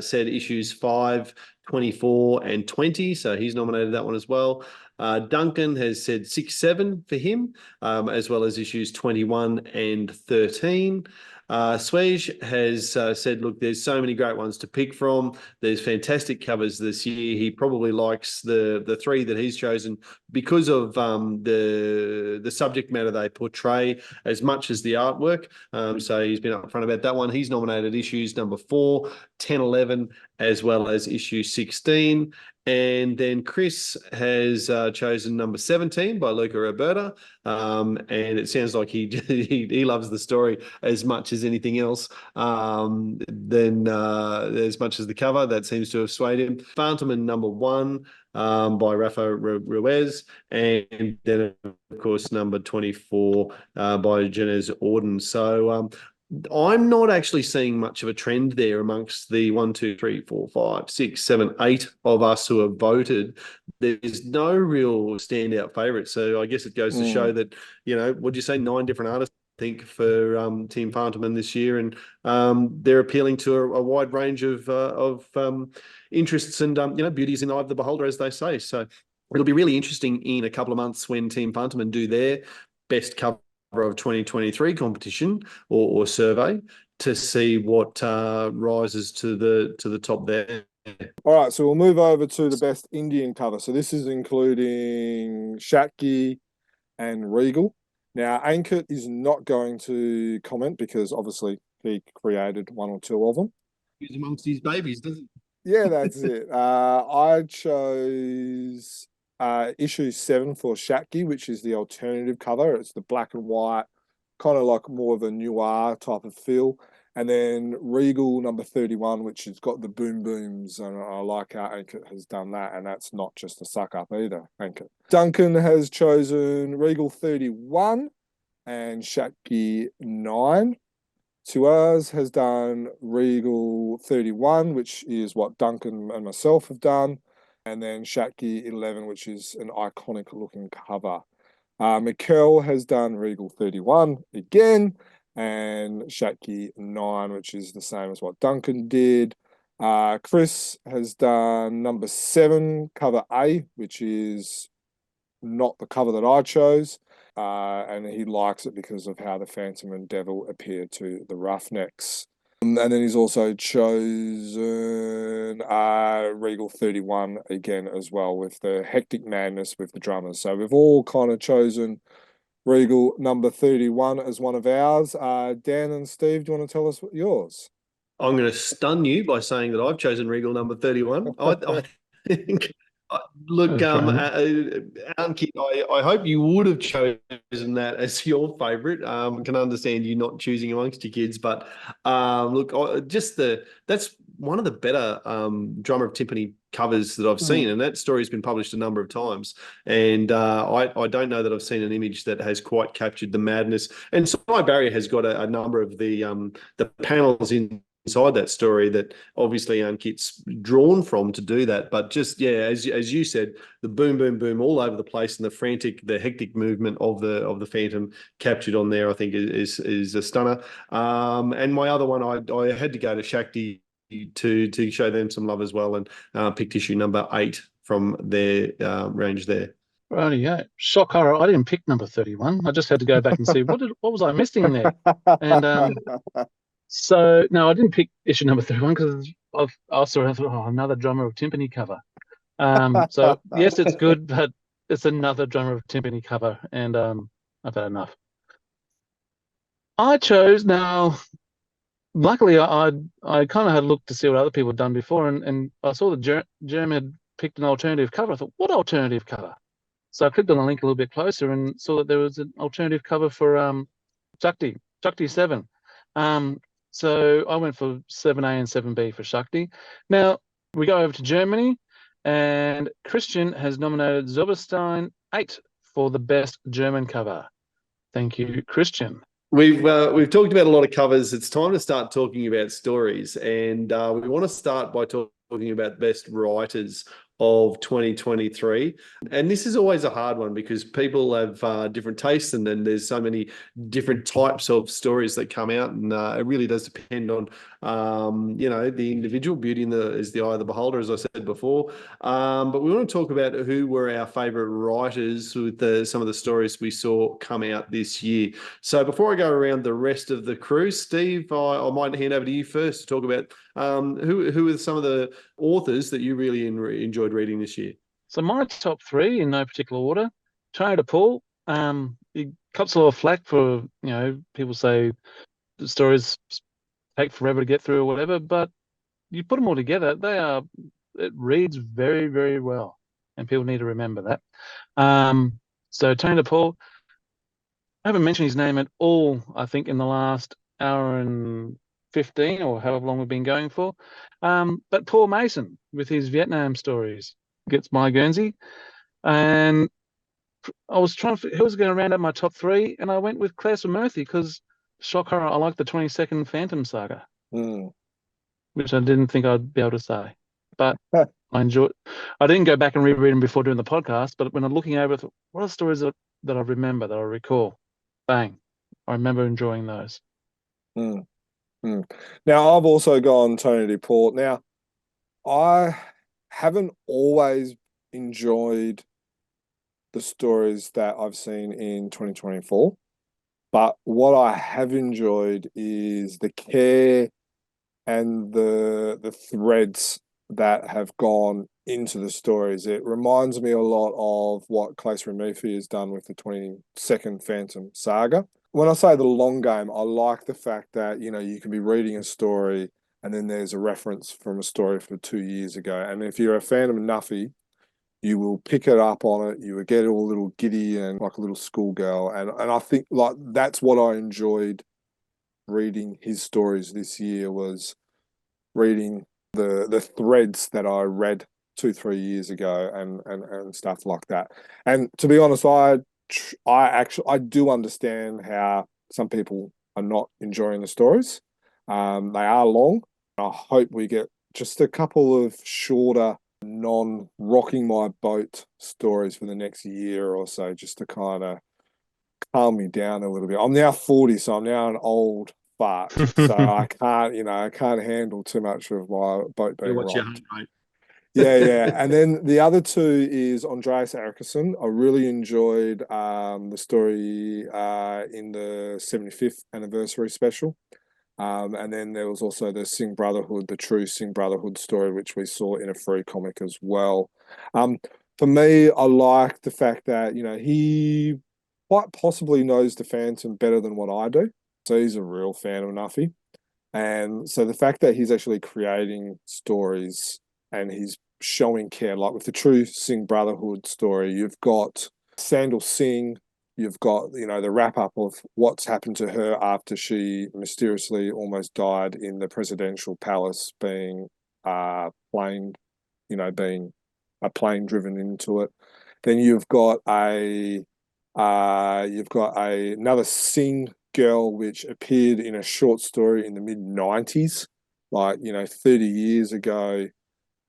said issues 5, 24, and 20, so he's nominated that one as well. Duncan has said 6, 7 for him, as well as issues 21 and 13. Swej has said, look, there's so many great ones to pick from. There's fantastic covers this year. He probably likes the 3 that he's chosen because of the subject matter they portray as much as the artwork. So he's been upfront about that one. He's nominated issues number 4, 10, 11, as well as issue 16. And then Chris has chosen number 17 by Luca Roberta. And it sounds like he loves the story as much as anything else. Then as much as the cover, that seems to have swayed him. Fantomen number 1 by Rafa Ruiz. And then, of course, number 24 by Janez Orden. So I'm not actually seeing much of a trend there amongst the 1, 2, 3, 4, 5, 6, 7, 8 of us who have voted. There's no real standout favourite. So I guess it goes to show that, would you say 9 different artists, I think, for Team Fantomen this year, and they're appealing to a wide range of interests and beauties in the eye of the beholder, as they say. So it'll be really interesting in a couple of months when Team Fantomen do their best cover of 2023 competition or survey to see what rises to the top there. All right, so we'll move over to the best Indian cover. So this is including Shatki and Regal. Now, Ankit is not going to comment because obviously he created 1 or 2 of them. He's amongst his babies, doesn't he? Yeah, that's it. I chose issue 7 for Shatki, which is the alternative cover. It's the black and white, kind of like more of a noir type of feel. And then Regal number 31, which has got the boom booms, and I like how Ankit has done that, and that's not just a suck up either, Ankit. Duncan has chosen Regal 31 and Shatki 9. Suarez has done Regal 31, which is what Duncan and myself have done, and then Shatki 11, which is an iconic looking cover. Mikkel has done Regal 31 again, and Shatki 9, which is the same as what Duncan did. Chris has done number 7, cover A, which is not the cover that I chose. And he likes it because of how the Phantom and Devil appear to the Roughnecks. And then he's also chosen Regal 31 again as well, with the Hectic Madness with the drummers. So we've all kind of chosen Regal number 31 as one of ours. Dan and Steve, do you want to tell us what yours? I'm going to stun you by saying that I've chosen Regal number 31. I think... Look, Ankit, I hope you would have chosen that as your favourite. Can understand you not choosing amongst your kids, but look, that's one of the better Drummer of Timpani covers that I've seen, and that story's been published a number of times. And I don't know that I've seen an image that has quite captured the madness. And Cy Barrier has got a number of the panels inside that story that obviously Unkit's drawn from to do that. But just, yeah, as you said, the boom, boom, boom all over the place, and the hectic movement of the Phantom captured on there, I think is a stunner. And my other one, I had to go to Shatki to show them some love as well, and picked issue number 8 from their range there. Righty, yeah. Shock horror. I didn't pick number 31. I just had to go back and see what was I missing there. And so no, I didn't pick issue number 31 because I saw another drummer of timpani cover. So yes, it's good, but it's another drummer of timpani cover, and I've had enough. I chose now. Luckily, I kind of had a look to see what other people had done before, and I saw that Jeremy had picked an alternative cover. I thought, what alternative cover? So I clicked on the link a little bit closer and saw that there was an alternative cover for Shatki 7. So I went for 7A and 7B for Shatki. Now we go over to Germany, and Christian has nominated Zoberstein 8 for the best German cover. Thank you, Christian. We've talked about a lot of covers. It's time to start talking about stories, and we want to start by talking about best writers of 2023. And this is always a hard one because people have different tastes, and then there's so many different types of stories that come out, and it really does depend on the individual. Beauty is the eye of the beholder, as I said before. But we want to talk about who were our favorite writers with some of the stories we saw come out this year. So before I go around the rest of the crew, Steve, I might hand over to you first to talk about who are some of the authors that you really enjoyed reading this year. So my top 3 in no particular order. Trader Paul. He cops a lot of flack for, people say the stories take forever to get through or whatever, but you put them all together, it reads very, very well, and people need to remember that. So Trader Paul, I haven't mentioned his name at all, I think, in the last hour and 15 or however long we've been going for. But Paul Mason with his Vietnam stories gets my Guernsey. And I was trying to, who was going to round up my top 3, and I went with Claire Murphy because shock horror, I like the 22nd Phantom Saga, which I didn't think I'd be able to say. But I enjoyed. I didn't go back and reread them before doing the podcast, but when I'm looking over, I thought, what are the stories that I remember, that I recall? Bang. I remember enjoying those. Now, I've also gone Tony DePort. Now, I haven't always enjoyed the stories that I've seen in 2024, but what I have enjoyed is the care and the threads that have gone into the stories. It reminds me a lot of what Clay Murphy has done with the 22nd Phantom Saga. When I say the long game, I like the fact that, you can be reading a story and then there's a reference from a story from 2 years ago. And if you're a fan of Nuffy, you will pick it up on it. You will get all a little giddy and like a little schoolgirl. And I think like that's what I enjoyed reading his stories this year, was reading the threads that I read 2-3 years ago and stuff like that. And to be honest, I do understand how some people are not enjoying the stories. They are long. I hope we get just a couple of shorter, non-rocking my boat stories for the next year or so, just to kind of calm me down a little bit. I'm now 40, so I'm now an old fart. So I can't handle too much of my boat being rocked. Yeah. And then the other 2 is Andreas Arikeson. I really enjoyed the story in the 75th anniversary special. And then there was also the Sing Brotherhood, the true Sing Brotherhood story, which we saw in a free comic as well. For me, I like the fact that, he quite possibly knows the Phantom better than what I do. So he's a real fan of Nuffy. And so the fact that he's actually creating stories and he's showing care, like with the true Sing Brotherhood story, you've got Sandal Singh, you've got, the wrap-up of what's happened to her after she mysteriously almost died in the presidential palace, being being a plane driven into it. Then you've got another Singh girl which appeared in a short story in the mid-90s, like, 30 years ago,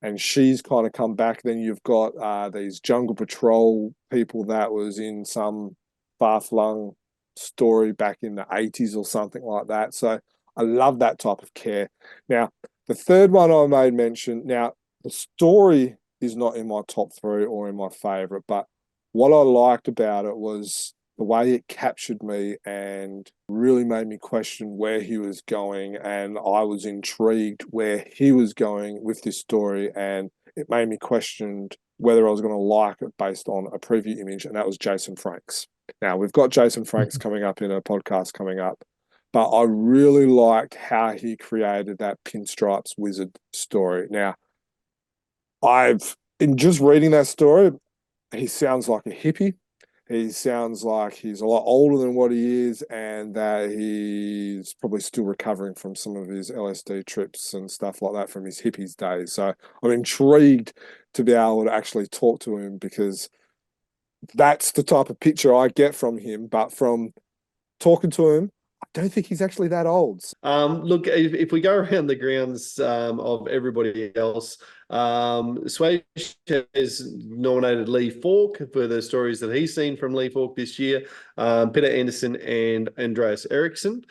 and she's kind of come back. Then you've got these Jungle Patrol people that was in some far-flung story back in the 80s or something like that. So I love that type of care. Now, the third one I made mention, now the story is not in my top three or in my favorite, but what I liked about it was the way it captured me and really made me question where he was going. And I was intrigued where he was going with this story. And it made me question whether I was going to like it based on a preview image. And that was Jason Franks. Now, we've got Jason Franks coming up in a podcast coming up. But I really liked how he created that Pinstripes Wizard story. Now, in just reading that story, he sounds like a hippie. He sounds like he's a lot older than what he is, and that he's probably still recovering from some of his LSD trips and stuff like that from his hippies days. So I'm intrigued to be able to actually talk to him, because that's the type of picture I get from him. But from talking to him, I don't think he's actually that old. Look, if we go around the grounds of everybody else, Swedish has nominated Lee Falk for the stories that he's seen from Lee Falk this year. Peter Anderson and Andreas Eriksson.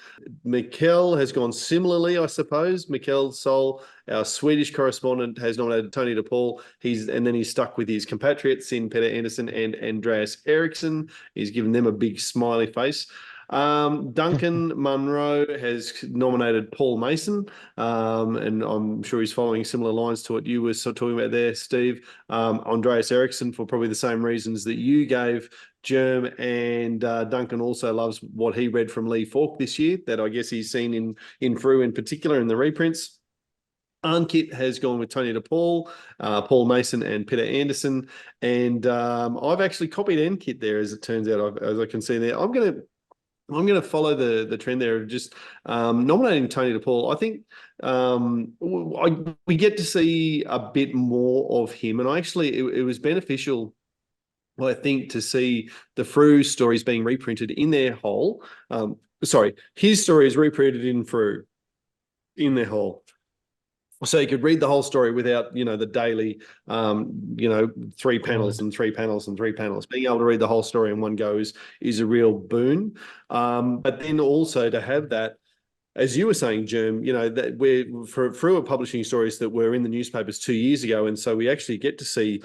Mikkel has gone similarly, I suppose. Mikkel Sol, our Swedish correspondent, has nominated Tony DePaul. And then he's stuck with his compatriots in Peter Anderson and Andreas Eriksson. He's given them a big smiley face. Duncan Munro has nominated Paul Mason, and I'm sure he's following similar lines to what you were talking about there, Steve. Andreas Eriksson for probably the same reasons that you gave, Germ, and Duncan also loves what he read from Lee Falk this year, that I guess he's seen in Frew in particular in the reprints. Arnkit has gone with Tony DePaul, Paul Mason, and Peter Anderson. And I've actually copied Arnkit there, as it turns out, as I can see there. I'm going to follow the trend there of just nominating Tony DePaul. I think we get to see a bit more of him, and it was beneficial, I think, to see the Frew stories being reprinted in their whole. His story is reprinted in Frew in their whole. So you could read the whole story without, the daily, 3 panels and 3 panels and 3 panels. Being able to read the whole story in one go is a real boon. But then also to have that, as you were saying, Germ, that we're through publishing stories that were in the newspapers 2 years ago, and so we actually get to see,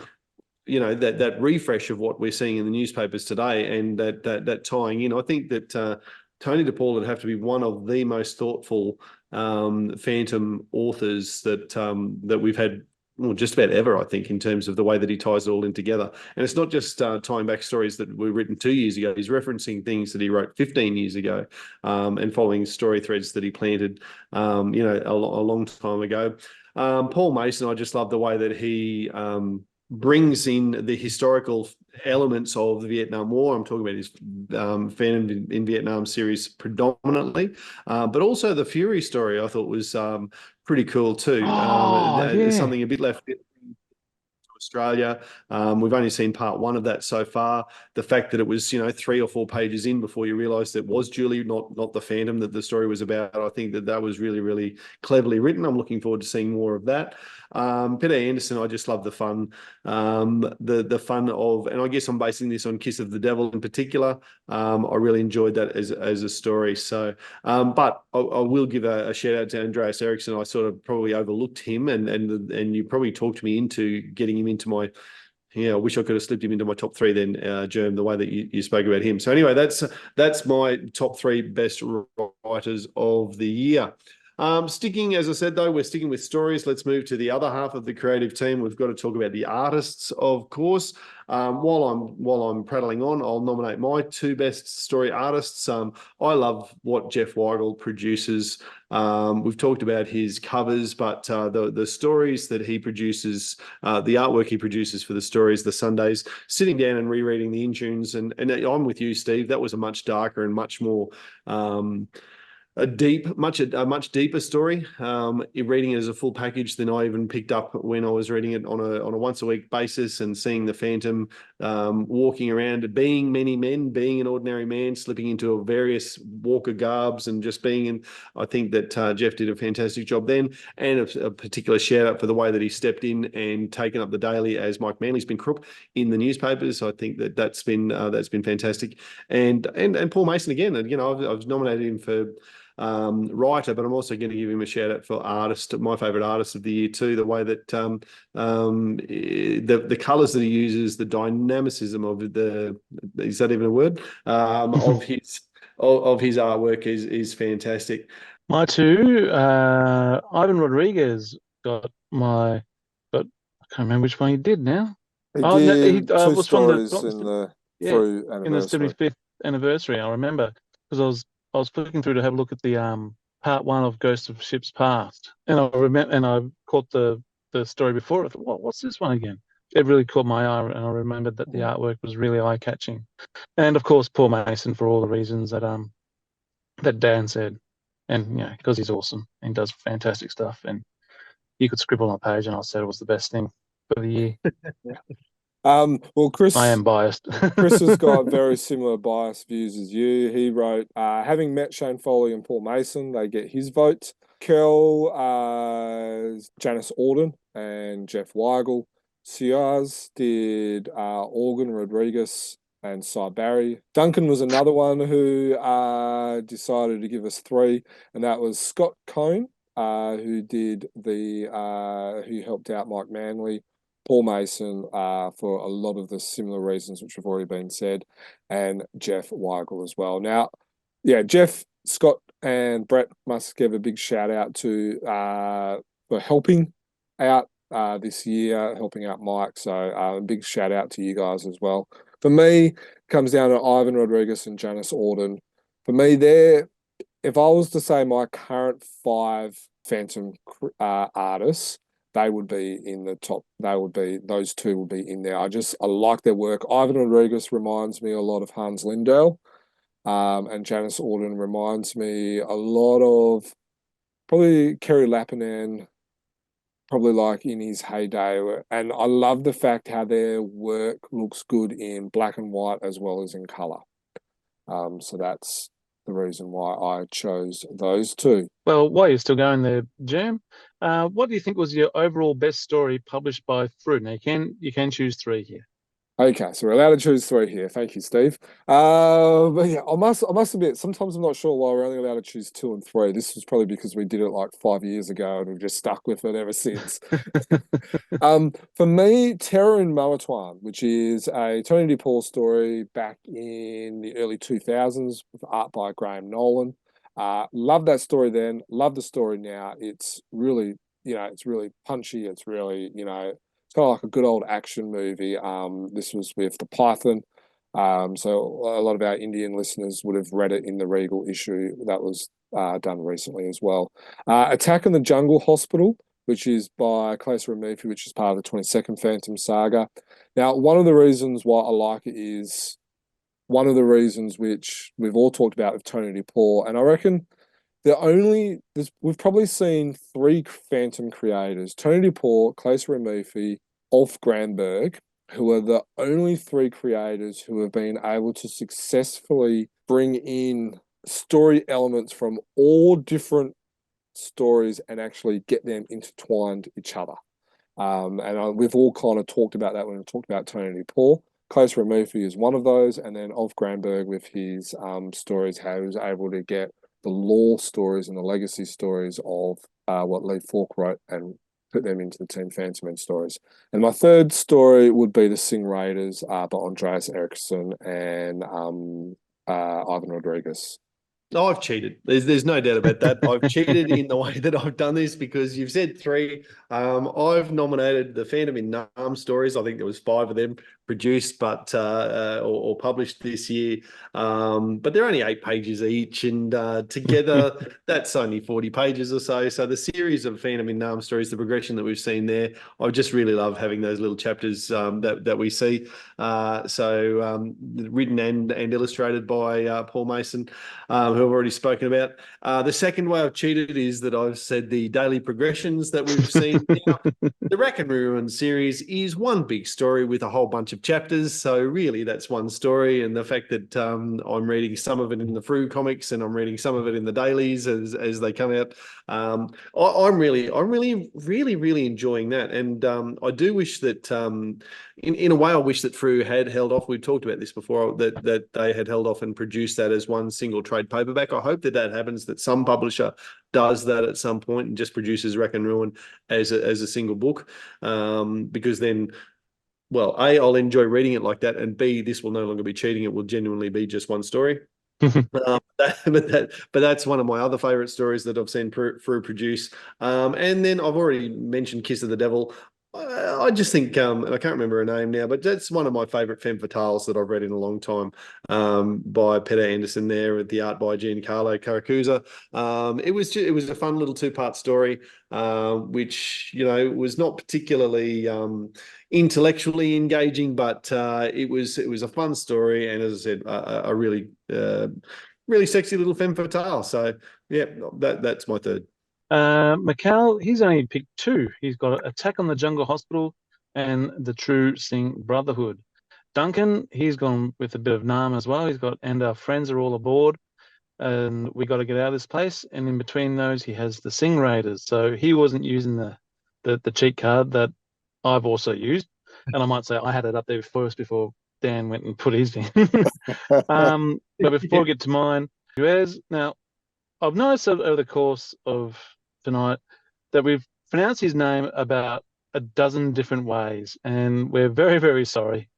that refresh of what we're seeing in the newspapers today, and that tying in. I think that Tony DePaul would have to be one of the most thoughtful Phantom authors that we've had, just about ever, I think, in terms of the way that he ties it all in together. And it's not just tying back stories that were written 2 years ago. He's referencing things that he wrote 15 years ago, and following story threads that he planted, a long time ago. Paul Mason, I just love the way that he brings in the historical elements of the Vietnam War. I'm talking about his Phantom in Vietnam series predominantly, but also the Fury story I thought was pretty cool too. Yeah. Something a bit left Australia. We've only seen part 1 of that so far. The fact that it was, 3 or 4 pages in before you realised it was Julie, not the Phantom that the story was about. I think that was really, really cleverly written. I'm looking forward to seeing more of that. Peter Anderson, I just love the fun, the fun of, and I guess I'm basing this on Kiss of the Devil in particular. I really enjoyed that as a story. So, but I will give a shout out to Andreas Eriksson. I sort of probably overlooked him, and you probably talked me into getting him into my. Yeah, I wish I could have slipped him into my top 3 then, Germ, the way that you spoke about him. So anyway, that's my top 3 best writers of the year. Sticking, as I said, though, we're sticking with stories. Let's move to the other half of the creative team. We've got to talk about the artists, of course. While I'm prattling on, I'll nominate my 2 best story artists. I love what Jeff Weigel produces. We've talked about his covers, but the stories that he produces, the artwork he produces for the stories, the Sundays, sitting down and rereading the in-tunes, and I'm with you, Steve. That was a much darker and much more a much deeper story. Reading it as a full package than I even picked up when I was reading it on a once a week basis, and seeing the Phantom walking around, being many men, being an ordinary man, slipping into a various Walker garbs and just being in. I think that Jeff did a fantastic job then, and a particular shout out for the way that he stepped in and taken up the daily as Mike Manley's been crook in the newspapers. I think that's been fantastic, and Paul Mason again. You know, I've nominated him for writer, but I'm also going to give him a shout out for artist, my favorite artist of the year too. The way that the colors that he uses, the dynamicism of is that even a word? Of his artwork is fantastic. My two, Ivan Rodriguez got I can't remember which one he did now. He No, did he two was stories from in the yeah, Frew in the anniversary. 75th anniversary. I remember because I was flicking through to have a look at the part one of Ghost of Ships Past, and I caught the story before. I thought, what's this one again? It really caught my eye, and I remembered that the artwork was really eye catching, and of course Paul Mason for all the reasons that Dan said, and you know because he's awesome and does fantastic stuff, and you could scribble on a page, and I said it was the best thing for the year. Well, Chris, I am biased. Chris has got very similar biased views as you. He wrote, having met Shane Foley and Paul Mason, they get his vote. Kel, Janice Auden and Jeff Weigel. Ciaz did Organ Rodriguez and Cy Barry. Duncan was another one who decided to give us three, and that was Scott Cohn, who did who helped out Mike Manley. Paul Mason for a lot of the similar reasons which have already been said, and Jeff Weigel as well. Now, yeah, Jeff, Scott, and Brett must give a big shout out to for helping out this year, helping out Mike. So a big shout out to you guys as well. For me, it comes down to Ivan Rodriguez and Janice Auden. For me, if I was to say my current 5 Phantom artists, they would be in the top. Those two would be in there. I like their work. Ivan Rodriguez reminds me a lot of Hans Lindell, and Janice Auden reminds me a lot of probably Kerry Lappanen, probably like in his heyday. And I love the fact how their work looks good in black and white as well as in color. So that's the reason why I chose those two. Well, while you're still going there, Jam, what do you think was your overall best story published by Frew? Now you can choose 3 here. Okay, so we're allowed to choose 3 here. Thank you, Steve. But yeah, I must admit, sometimes I'm not sure why we're only allowed to choose 2 and 3. This was probably because we did it like 5 years ago and we've just stuck with it ever since. For me, Terror in Mawatwan, which is a Tony DePaul story back in the early 2000s with art by Graham Nolan. Love that story then, love the story now. It's really, it's really punchy. It's really, it's kind of like a good old action movie. This was with the Python. So a lot of our Indian listeners would have read it in the Regal issue that was done recently as well. Attack in the Jungle Hospital, which is by Claes Murphy, which is part of the 22nd Phantom Saga. Now, one of the reasons why I like it is one of the reasons which we've all talked about with Tony DePaul, and I reckon we've probably seen 3 Phantom creators: Tony DePaul, Claes Murphy, Ulf Granberg, who are the only 3 creators who have been able to successfully bring in story elements from all different stories and actually get them intertwined each other. We've all kind of talked about that when we talked about Tony DePaul. Claes Murphy is one of those, and then Ulf Granberg with his stories, how he was able to get the lore stories and the legacy stories of what Lee Falk wrote and put them into the Team Fantomen stories. And my third story would be The Sing Raiders by Andreas Eriksson and Ivan Rodriguez. Oh, I've cheated. There's no doubt about that. I've cheated in the way that I've done this because you've said 3. I've nominated the Phantom in Nam stories. I think there was 5 of them produced, or published this year. But they're only 8 pages each, and together that's only 40 pages or so. So the series of Phantom in Nam stories, the progression that we've seen there, I just really love having those little chapters that we see. Written and illustrated by Paul Mason, who I've already spoken about. The second way I've cheated is that I've said the daily progressions that we've seen. Now, the Rack and Ruin series is one big story with a whole bunch of chapters. So really that's one story. And the fact that I'm reading some of it in the Frew comics and I'm reading some of it in the dailies as they come out. I'm really enjoying that. And I do wish that in a way, I wish that Frew had held off. We've talked about this before, that they had held off and produced that as one single trade paperback. I hope that happens, that some publisher does that at some point and just produces Rack and Ruin as a single book, because then, well, A, I'll enjoy reading it like that, and B, this will no longer be cheating. It will genuinely be just one story. But that's one of my other favorite stories that I've seen Frew produce. And then I've already mentioned Kiss of the Devil. I just think, and I can't remember her name now, but that's one of my favorite femme fatales that I've read in a long time, by Peter Anderson there, with the art by Giancarlo Caracusa. It was a fun little 2-part story, which, you know, was not particularly intellectually engaging, but it was a fun story, and as I said, a really really sexy little femme fatale. So yeah, that's my third. Macau, he's only picked 2. He's got Attack on the Jungle Hospital and The True Sing Brotherhood. Duncan, he's gone with a bit of Nam as well. He's got And Our Friends Are All Aboard, and We Got to Get Out of This Place. And in between those, he has The Sing Raiders. So he wasn't using the cheat card that I've also used. And I might say I had it up there first before Dan went and put his in. But before we get to mine, now, I've noticed over the course of tonight that we've pronounced his name about a dozen different ways, and we're very, very sorry.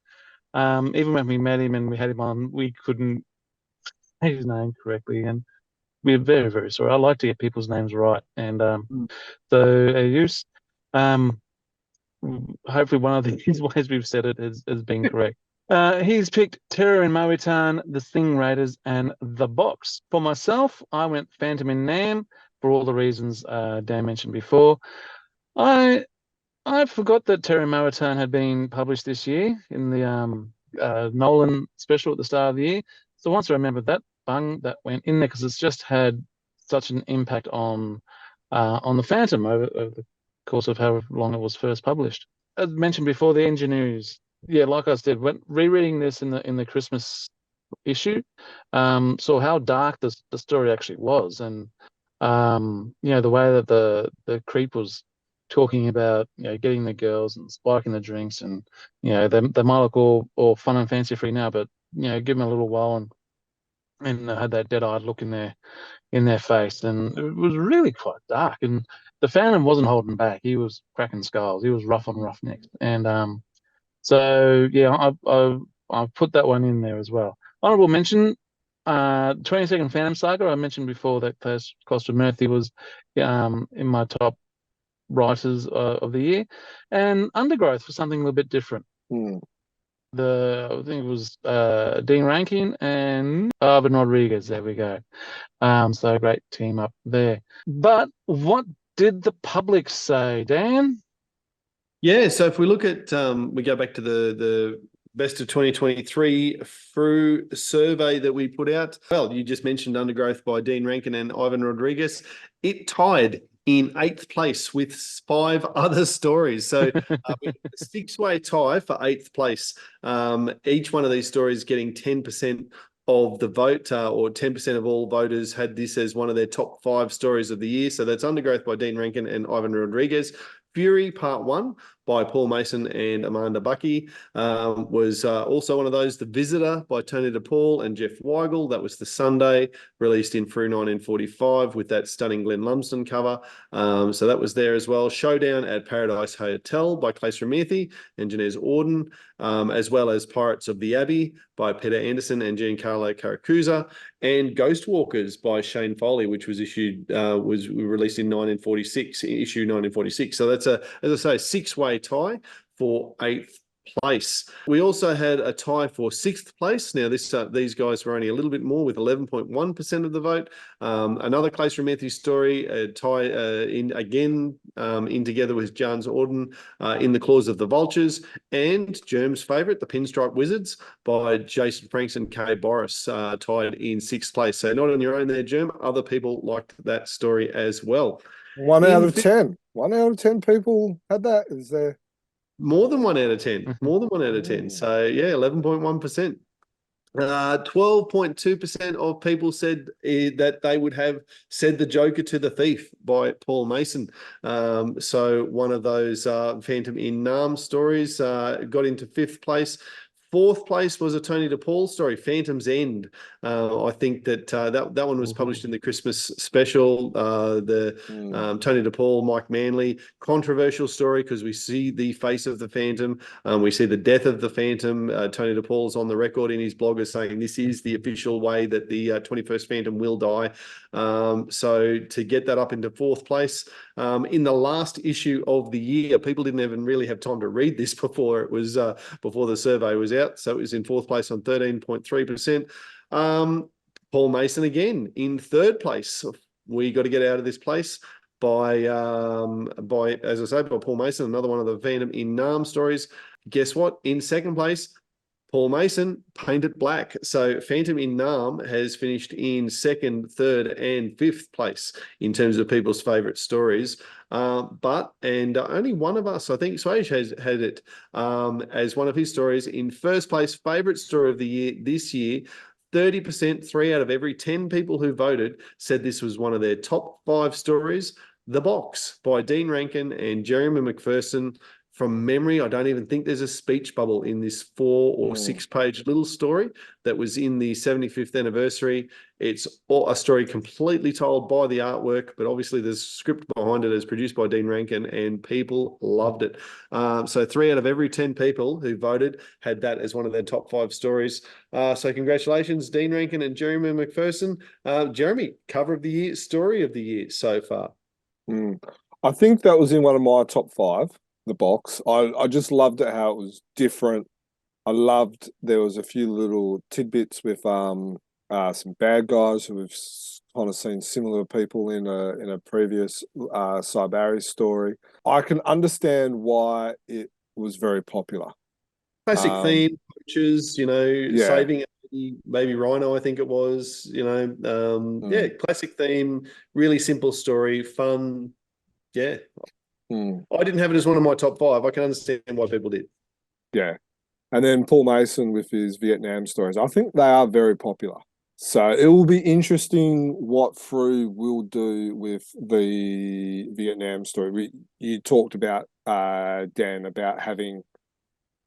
Even when we met him and we had him on, we couldn't say his name correctly, and we're very, very sorry. I like to get people's names right, and hopefully one of these ways we've said it has been correct. He's picked Terror in Mowitan, The Sing Raiders, and The Box. For myself, I went Fantomen Nam for all the reasons Dan mentioned before. I forgot that Terror in Mowitan had been published this year in the Nolan special at the start of the year. So once I remembered that, that went in there because it's just had such an impact on the Phantom over the course of however long it was first published. As mentioned before, the engineers. Yeah, like I said, when rereading this in the Christmas issue, saw how dark the story actually was, and you know, the way that the creep was talking about, you know, getting the girls and spiking the drinks, and you know, they might look all fun and fancy free now, but you know, give them a little while and had that dead-eyed look in their face, and it was really quite dark. And the Phantom wasn't holding back; he was cracking skulls. He was rough on roughnecks, and so yeah, I've put that one in there as well. Honorable mention, 22nd Phantom Saga. I mentioned before that Costa Murphy was in my top writers of the year, and Undergrowth for something a little bit different. I think it was Dean Rankin and Arvin Rodriguez. There we go. So a great team up there. But what did the public say, Dan? Yeah, so if we look at, we go back to the best of 2023 Frew survey that we put out. Well, you just mentioned Undergrowth by Dean Rankin and Ivan Rodriguez. It tied in 8th place with 5 other stories. So a 6-way tie for 8th place. Each one of these stories getting 10% of the vote, or 10% of all voters had this as one of their top 5 stories of the year. So that's Undergrowth by Dean Rankin and Ivan Rodriguez. Fury Part 1 by Paul Mason and Amanda Bucky was also one of those. The Visitor by Tony DePaul and Jeff Weigel. That was the Sunday, released in Frew 1945 with that stunning Glenn Lumsden cover. So that was there as well. Showdown at Paradise Hotel by Claes Ramirthi and Janez Orden, as well as Pirates of the Abbey by Peter Anderson and Giancarlo Caracusa, and Ghost Walkers by Shane Foley, which was released in 1946, issue 1946. So that's as I say, 6-way tie for 8th place. We also had a tie for 6th place. Now these guys were only a little bit more with 11.1% of the vote. Another Claes Ramirthi story, a tie in together with Janez Orden, in The Claws of the Vultures, and Germ's favourite, The Pinstripe Wizards by Jason Franks and Kay Boris, tied in 6th place. So not on your own there, Germ. Other people liked that story as well. 1 out of 10. 1 out of 10 people had that. Is there More than 1 out of 10. More than 1 out of 10. So yeah, 11.1%. 12.2% of people said that they would have said The Joker to the Thief by Paul Mason. So one of those Phantom in Nam stories got into 5th place. 4th place was a Tony DePaul story, Phantom's End. I think that that one was published in the Christmas special. Tony DePaul, Mike Manley, controversial story because we see the face of the Phantom. We see the death of the Phantom. Tony DePaul's on the record in his blog as saying this is the official way that the 21st Phantom will die. So to get that up into 4th place, in the last issue of the year, people didn't even really have time to read this before it was before the survey was out. So it was in 4th place on 13.3%. Paul Mason again in 3rd place. We got to get out of this place by as I say, by Paul Mason, another one of the Phantom in Nam stories. Guess what? In 2nd place, Paul Mason, Paint It Black. So Phantom in Nam has finished in 2nd, 3rd, and 5th place in terms of people's favourite stories. But only one of us, I think Swage has had it as one of his stories in 1st place, favourite story of the year this year. 30%, 3 out of every 10 people who voted said this was one of their top 5 stories. The Box by Dean Rankin and Jeremy McPherson. From memory, I don't even think there's a speech bubble in this 4 or 6 page little story that was in the 75th anniversary. It's a story completely told by the artwork, but obviously there's script behind it as produced by Dean Rankin, and people loved it. So 3 out of every 10 people who voted had that as one of their top 5 stories. So congratulations, Dean Rankin and Jeremy McPherson. Jeremy, cover of the year, story of the year so far. I think that was in one of my top 5. The Box. I just loved it how it was different. I loved there was a few little tidbits with some bad guys who we've kind of seen similar people in a previous Cybari story. I can understand why it was very popular. Classic theme, coaches, saving maybe Rhino, I think it was, classic theme, really simple story, fun. Yeah. I didn't have it as one of my top 5. I can understand why people did. Yeah. And then Paul Mason with his Vietnam stories. I think they are very popular. So it will be interesting what Frew will do with the Vietnam story. You talked about, Dan, about having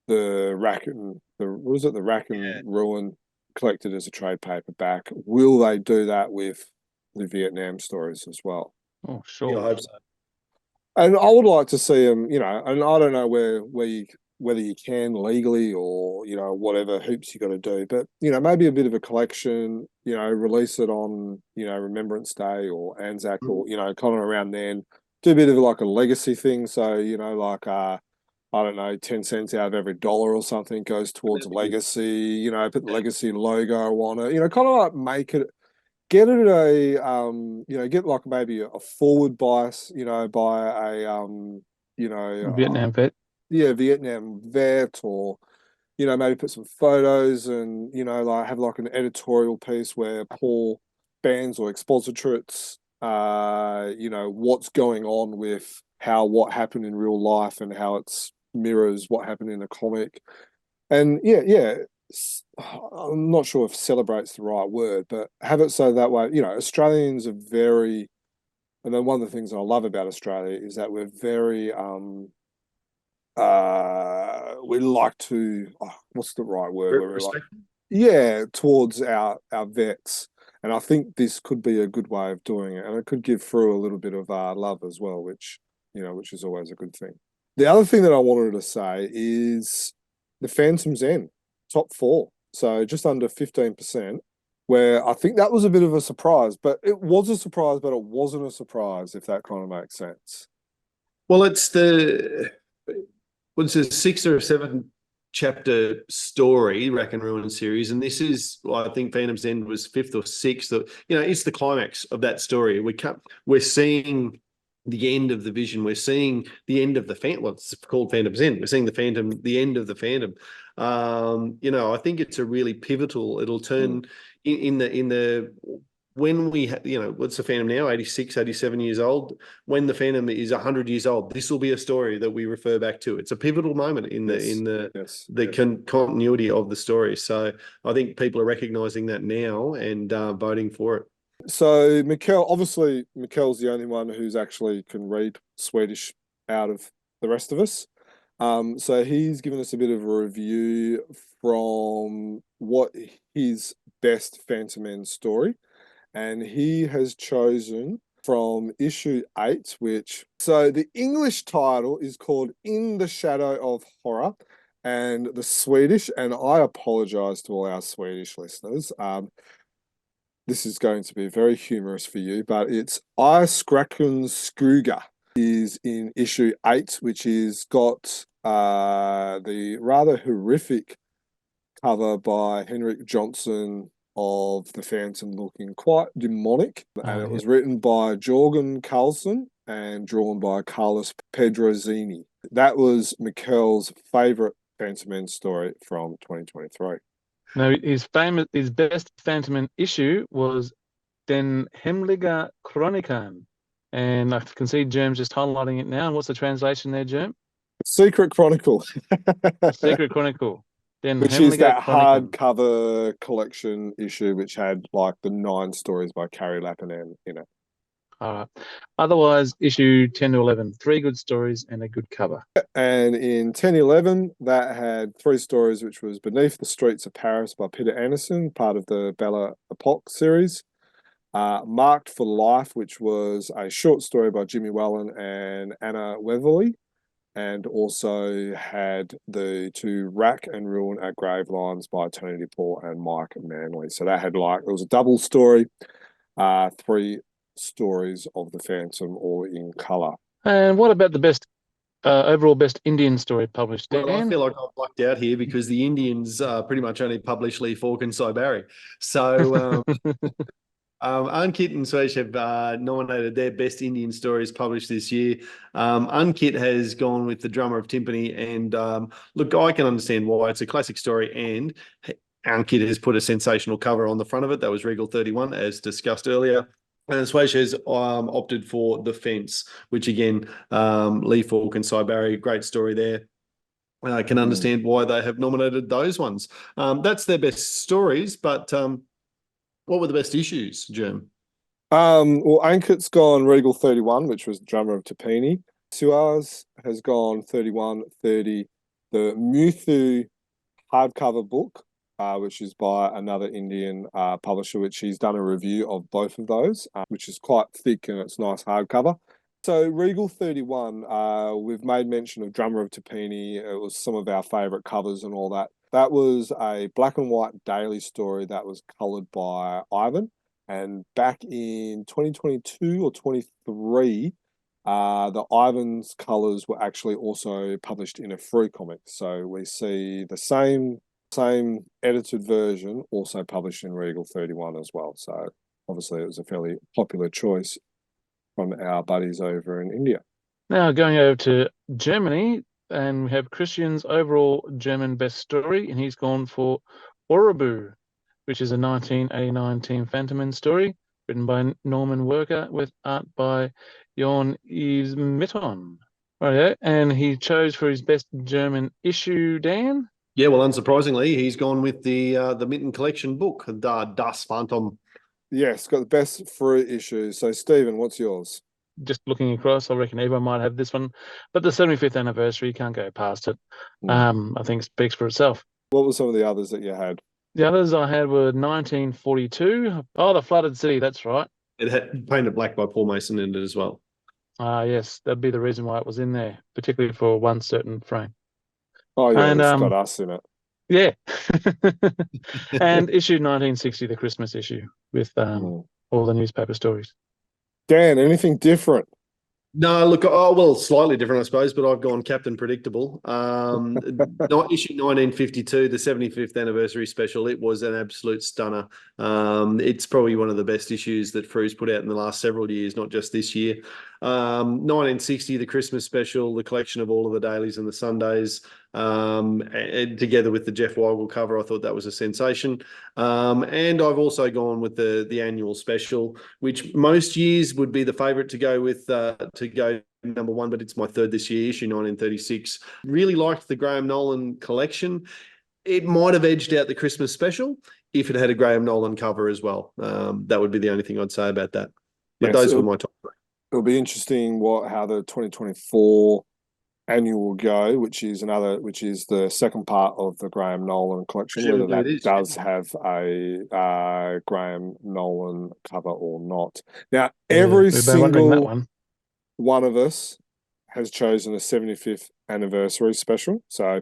the Rackham Ruin collected as a trade paperback. Will they do that with the Vietnam stories as well? Oh, sure. Yeah, I hope so. And I would like to see them, and I don't know whether you can legally or, whatever hoops you got to do, but, maybe a bit of a collection, release it on, Remembrance Day or Anzac or, kind of around then, do a bit of like a legacy thing. So, I don't know, 10 cents out of every dollar or something goes towards a legacy, put the legacy logo on it, kind of like make it, get it get like maybe a forward bias, by a, Vietnam vet. Yeah, Vietnam vet, or, maybe put some photos and, like have like an editorial piece where Paul bans or expositorates, what's going on with what happened in real life and how it's mirrors what happened in the comic. And I'm not sure if celebrate's the right word, but have it so that way, Australians are very, and then one of the things I love about Australia is that we're very, we like to, what's the right word? Towards our vets. And I think this could be a good way of doing it. And it could give Frew a little bit of love as well, which is always a good thing. The other thing that I wanted to say is the Phantom's End. Top 4, so just under 15%, where I think that was a bit of a surprise, but it was a surprise, but it wasn't a surprise, if that kind of makes sense. Well, it's a 6 or 7 chapter story, Rack and Ruin series, and this is, I think Phantom's End was 5th or 6th. It's the climax of that story. We're seeing the end of the Vision. We're seeing the end of the Phantom. Well, it's called Phantom's End. We're seeing the end of the Phantom. I think it's a really pivotal. It'll turn in the when we, what's the Phantom now? 86, 87 years old. When the Phantom is 100 years old, this will be a story that we refer back to. It's a pivotal moment in the continuity of the story. So I think people are recognizing that now and voting for it. So Mikkel's the only one who's actually can read Swedish out of the rest of us. So he's given us a bit of a review from what his best Fantomen story, and he has chosen from issue 8, so the English title is called In the Shadow of Horror, and the Swedish, and I apologize to all our Swedish listeners, this is going to be very humorous for you, but it's I Skräcken Skruga is in issue 8, which is got the rather horrific cover by Henrik Johnson of the Phantom, looking quite demonic. And it was written by Jorgen Carlson and drawn by Carlos Pedrozini. That was Mikkel's favourite Fantomen story from 2023. Now, his best Fantomen issue was Den Hemliga Chronican. And I can see Germ's just highlighting it now. And what's the translation there, Germ? Secret Chronicle. Secret Chronicle. Which is that hardcover collection issue, which had like the 9 stories by Carrie Lappinen in it. All right. Otherwise, issue 10 to 11, 3 good stories and a good cover. And in 1011, that had 3 stories, which was Beneath the Streets of Paris by Peter Anderson, part of the Bella Epoque series. Marked for Life, which was a short story by Jimmy Wellen and Anna Weatherly, and also had the 2 Rack and Ruin at Gravelines by Tony DePaul and Mike Manley. So that had it was a double story, 3 stories of the Phantom, all in colour. And what about the best overall best Indian story published, Dan? Well, I feel like I've lucked out here because the Indians pretty much only publish Lee Falk and Cy Barry. So Ankit and Swash have nominated their best Indian stories published this year. Ankit has gone with The Drummer of Timpani, and look, I can understand why. It's a classic story, and Ankit has put a sensational cover on the front of it. That was Regal 31, as discussed earlier. And Swash has opted for The Fence, which again, Lee Falk and Cy Barry, great story there. I can understand why they have nominated those ones. That's their best stories, but what were the best issues, Jim? Well, Ankit's gone Regal 31, which was Drummer of Tipini. Suaz has gone 31, 30. The Muthu hardcover book, which is by another Indian publisher, which he's done a review of both of those, which is quite thick and it's nice hardcover. So Regal 31, we've made mention of Drummer of Tipini. It was some of our favourite covers and all that. That was a black and white daily story that was coloured by Ivan. And back in 2022 or 23, the Ivan's colours were actually also published in a free comic. So we see the same edited version also published in Regal 31 as well. So obviously it was a fairly popular choice from our buddies over in India. Now going over to Germany, and we have Christian's overall German best story, and he's gone for Orobu, which is a 1989 Team Fantomen story written by Norman Worker with art by Jon Yves Mitton. Right, and he chose for his best German issue, Dan? Yeah, well, unsurprisingly, he's gone with the Mitten collection book, Das Phantom. Yes, got the best 3 issues. So, Stephen, what's yours? Just looking across, I reckon everyone might have this one, but the 75th anniversary, you can't go past it. I think it speaks for itself. What were some of the others that you had? The others I had were 1942. Oh, The Flooded City, that's right. It had painted black by Paul Mason in it as well. Yes, that'd be the reason why it was in there, particularly for one certain frame. Oh, yeah, and, it's got us in it. Yeah. And issue 1960, the Christmas issue, with all the newspaper stories. Dan, anything different? No, look, well, slightly different, I suppose, but I've gone Captain Predictable. Issue 1952, the 75th anniversary special. It was an absolute stunner. It's probably one of the best issues that Frew's put out in the last several years, not just this year. 1960, the Christmas special, the collection of all of the dailies and the Sundays, and together with the Jeff Weigel cover. I thought that was a sensation. And I've also gone with the annual special, which most years would be the favourite to go with, to go number one, but it's my third this year, issue 1936. Really liked the Graham Nolan collection. It might have edged out the Christmas special if it had a Graham Nolan cover as well. That would be the only thing I'd say about that. But Yes, those were my top three. It'll be interesting how the 2024 annual will go, which is the second part of the Graham Nolan collection, whether that does have a Graham Nolan cover or not. Now, every single one of us has chosen a 75th anniversary special. So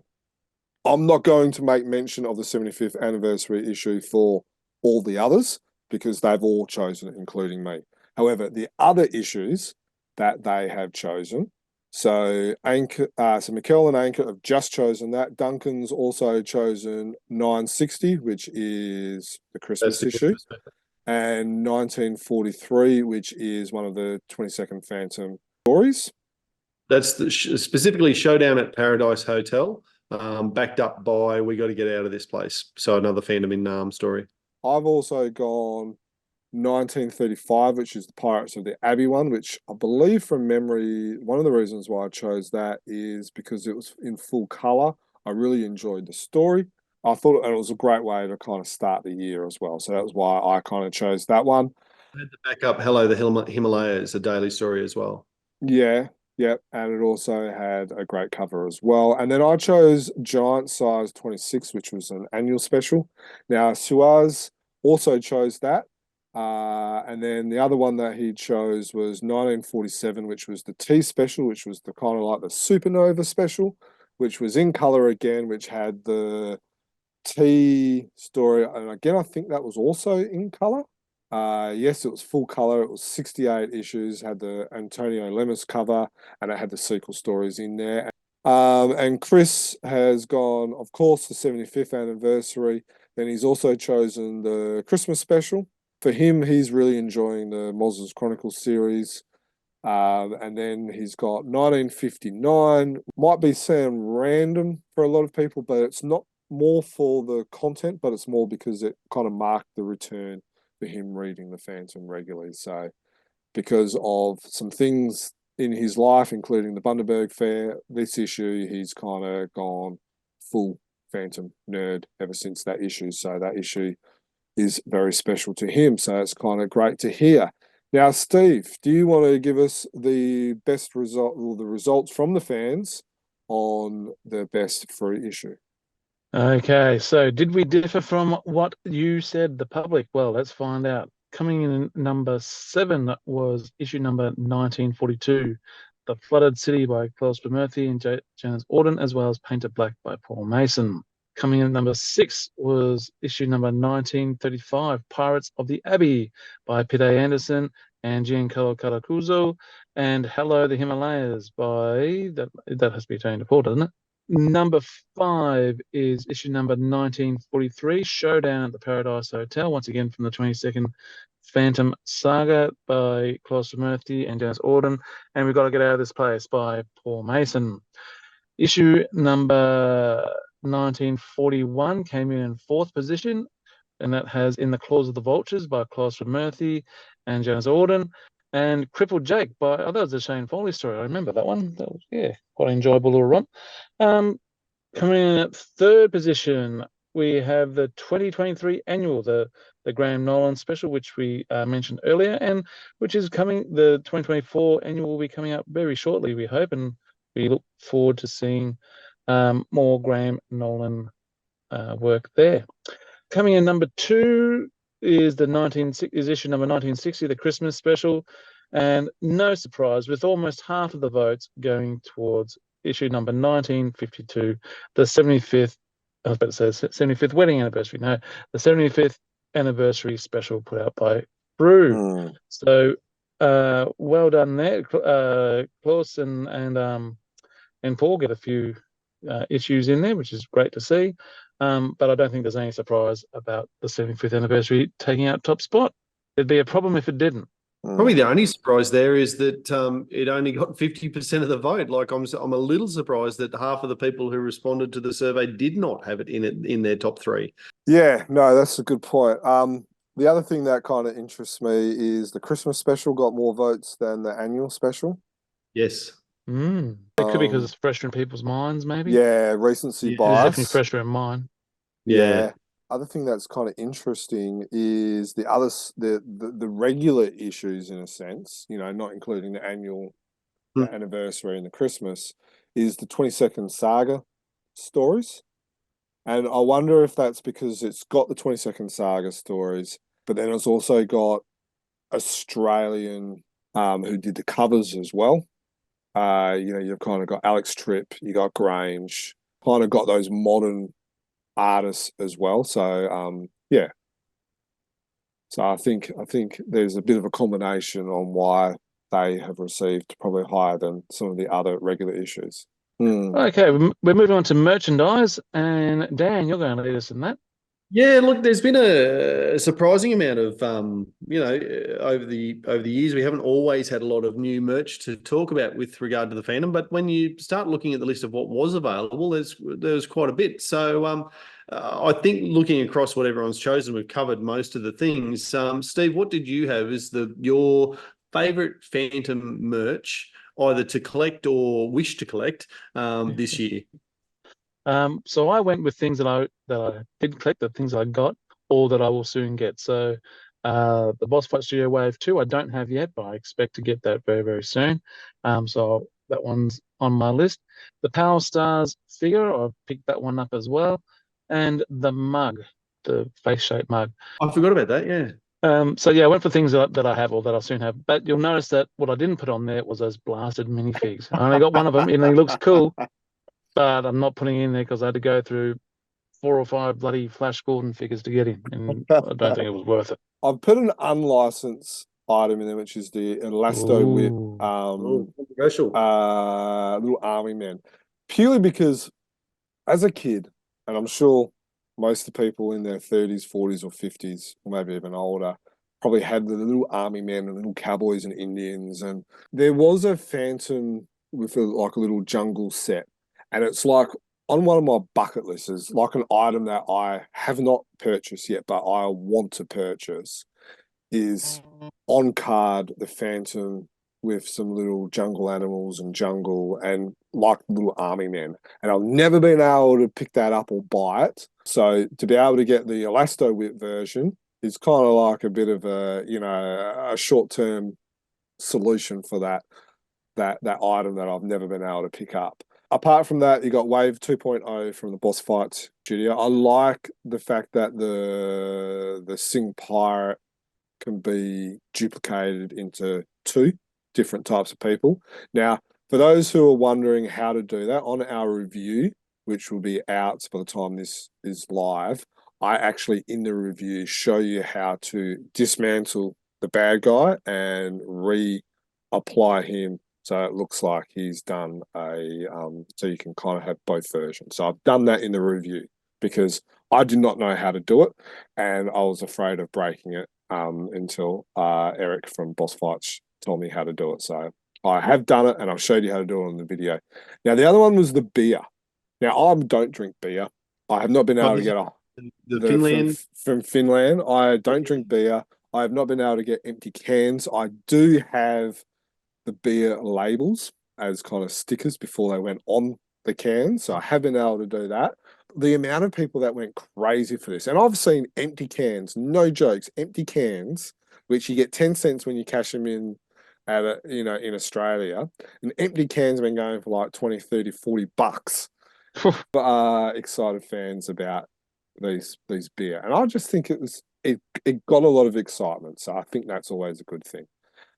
I'm not going to make mention of the 75th anniversary issue for all the others because they've all chosen it, including me. However, the other issues that they have chosen, so Mikkel and Anchor have just chosen that. Duncan's also chosen 960, which is the Christmas issue, and 1943, which is one of the 22nd Phantom stories. That's specifically Showdown at Paradise Hotel, backed up by We Got to Get Out of This Place. So another Phantom in Nam story. I've also gone 1935, which is the Pirates of the Abbey one, which I believe from memory, one of the reasons why I chose that is because it was in full colour. I really enjoyed the story. I thought it was a great way to kind of start the year as well. So that was why I kind of chose that one. I had the backup Hello, the Himalayas, a daily story as well. Yeah, and it also had a great cover as well. And then I chose Giant Size 26, which was an annual special. Now, Suaz also chose that. And then the other one that he chose was 1947, which was the T special, which was the kind of like the Supernova special, which was in color again, which had the T story. And again, I think that was also in color. Yes, it was full color. It was 68 issues, had the Antonio Lemus cover, and it had the sequel stories in there. And Chris has gone, of course, the 75th anniversary. Then he's also chosen the Christmas special. For him, he's really enjoying the Moz's Chronicle series. And then he's got 1959. Might be sound random for a lot of people, but it's not more for the content, but it's more because it kind of marked the return for him reading the Phantom regularly. So because of some things in his life, including the Bundaberg Fair, this issue, he's kind of gone full Phantom nerd ever since that issue. So that issue is very special to him. So it's kind of great to hear. Now, Steve, do you want to give us the best result or the results from the fans on the best free issue? Okay, so did we differ from what you said, the public? Well, let's find out. Coming in number 7 was issue number 1942, The Flooded City by Klaus Murphy and Janice Auden, as well as Painted Black by Paul Mason. Coming in number 6 was issue number 1935, Pirates of the Abbey by Peter Anderson and Giancarlo Calacuzo, and Hello, the Himalayas by, that has to be Italian to Paul, doesn't it? Number 5 is issue number 1943, Showdown at the Paradise Hotel, once again from the 22nd Phantom Saga by Klaus Murphy and Janice Auden, and We've Got to Get Out of This Place by Paul Mason. Issue number 1941 came in 4th position, and that has In the Claws of the Vultures by Klaus Murphy and Janice Auden, and Crippled Jake by, that was a Shane Foley story. I remember that one. That was, quite an enjoyable little romp. Coming in at 3rd position, we have the 2023 annual, the Graham Nolan special, which we mentioned earlier, and which is coming, the 2024 annual will be coming up very shortly, we hope, and we look forward to seeing more Graham Nolan work there. Coming in number 2 is issue number 1960, the Christmas special, and no surprise, with almost half of the votes going towards issue number 1952, the 75th, I was about to say 75th wedding anniversary, no, the 75th anniversary special put out by Frew. So well done there. Klaus and Paul get a few issues in there, which is great to see. But I don't think there's any surprise about the 75th anniversary taking out top spot. It'd be a problem if it didn't. Probably the only surprise there is that it only got 50% of the vote. Like I'm a little surprised that half of the people who responded to the survey did not have it in their top three. Yeah, no, that's a good point. The other thing that kind of interests me is the Christmas special got more votes than the annual special. Yes. It could be because it's fresher in people's minds, maybe. Yeah, recency Yeah. It is definitely bias. fresher in mine. Yeah. Other thing that's kind of interesting is the regular issues in a sense, not including the annual, the anniversary and the Christmas, is the 22nd Saga stories. And I wonder if that's because it's got the 22nd Saga stories, but then it's also got Australian who did the covers as well. You've kind of got Alex Tripp, you got Grange, kind of got those modern artists as well. So yeah. So I think there's a bit of a combination on why they have received probably higher than some of the other regular issues. Okay, we're moving on to merchandise, and Dan, you're going to lead us in that. Yeah, look, there's been a surprising amount of over the years, we haven't always had a lot of new merch to talk about with regard to the fandom, but when you start looking at the list of what was available, there's quite a bit. So I think looking across what everyone's chosen, we've covered most of the things. Steve, what did you have as your favorite Phantom merch, either to collect or wish to collect this year? So I went with things that I did collect, the things I got, or that I will soon get. So the Boss Fight Studio Wave 2 I don't have yet, but I expect to get that very, very soon. So that one's on my list. The Power Stars figure, I've picked that one up as well. And the mug, the face-shaped mug. I forgot about that, yeah. So yeah, I went for things that I have or that I'll soon have. But you'll notice that what I didn't put on there was those blasted minifigs. I only got one of them, and he looks cool. But I'm not putting it in there because I had to go through 4 or 5 bloody Flash Gordon figures to get him, and I don't think it was worth it. I've put an unlicensed item in there, which is the Elasto Whip Controversial. little army man, purely because as a kid, and I'm sure most of the people in their 30s, 40s, or 50s, or maybe even older, probably had the little army men and little cowboys and Indians. And there was a Phantom with a little jungle set. And it's like on one of my bucket lists, is like an item that I have not purchased yet, but I want to purchase, is on card the Phantom with some little jungle animals and jungle and like little army men. And I've never been able to pick that up or buy it. So to be able to get the Elasto Whip version is kind of like a bit of a short-term solution for that item that I've never been able to pick up. Apart from that, you got Wave 2.0 from the Boss Fight Studio. I like the fact that the Sing Pirate can be duplicated into 2 different types of people. Now, for those who are wondering how to do that, on our review, which will be out by the time this is live, I actually, in the review, show you how to dismantle the bad guy and reapply him so it looks like he's done so you can kind of have both versions. So I've done that in the review because I did not know how to do it and I was afraid of breaking it until Eric from Boss Fights told me how to do it. So I have done it and I've showed you how to do it on the video. Now, the other one was the beer. Now, I don't drink beer. I have not been able to get Finland from Finland. I don't drink beer. I have not been able to get empty cans. I do have the beer labels as kind of stickers before they went on the cans. So I have been able to do that. The amount of people that went crazy for this, and I've seen empty cans, no jokes, empty cans, which you get 10 cents when you cash them in in Australia. And empty cans have been going for like 20, 30, 40 bucks. But excited fans about these beer. And I just think it got a lot of excitement. So I think that's always a good thing.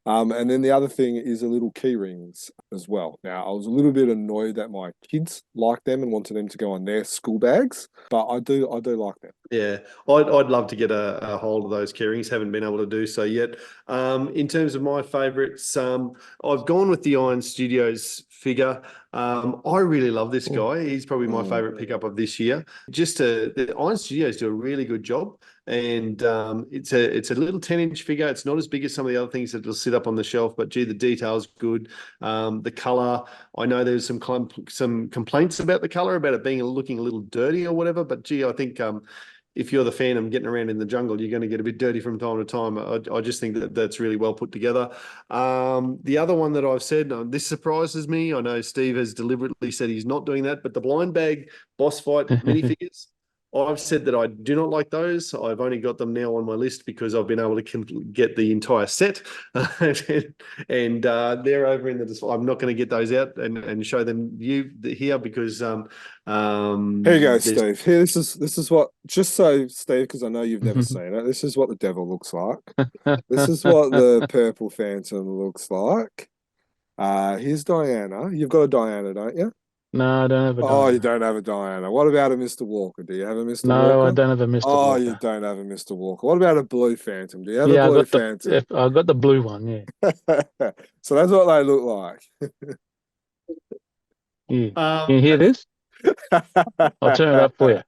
And then the other thing is a little key rings as well. Now, I was a little bit annoyed that my kids liked them and wanted them to go on their school bags, but I do like them. Yeah, I'd love to get a hold of those keyrings. Haven't been able to do so yet. In terms of my favourites, I've gone with the Iron Studios figure. I really love this guy. He's probably my favourite pickup of this year. The Iron Studios do a really good job, and it's a little 10-inch figure. It's not as big as some of the other things that will sit up on the shelf, but gee, the detail's good. The colour, I know there's some complaints about the colour, about it being looking a little dirty or whatever, but gee, I think if you're the Phantom getting around in the jungle, you're going to get a bit dirty from time to time. I just think that that's really well put together. The other one that I've said, this surprises me. I know Steve has deliberately said he's not doing that, but the blind bag boss fight minifigures, I've said that I do not like those. I've only got them now on my list because I've been able to get the entire set, and they're over in the. I'm not going to get those out and show them here because Here you go, Steve. Here, this is what. Just so, Steve, because I know you've never seen it. This is what the devil looks like. This is what the purple Phantom looks like. Here's Diana. You've got a Diana, don't you? No, I don't have a Oh, you Diana. don't have a Diana. What about a Mr. Walker? Do you have a Mr. No, I Walker? don't have a Mr. Oh, you Walker. don't have a Mr. Walker. What about a blue Phantom? Do you have a Yeah, blue Phantom? I got the blue one. Yeah, So that's what they look like. yeah. Can you hear this? I'll turn it up for you.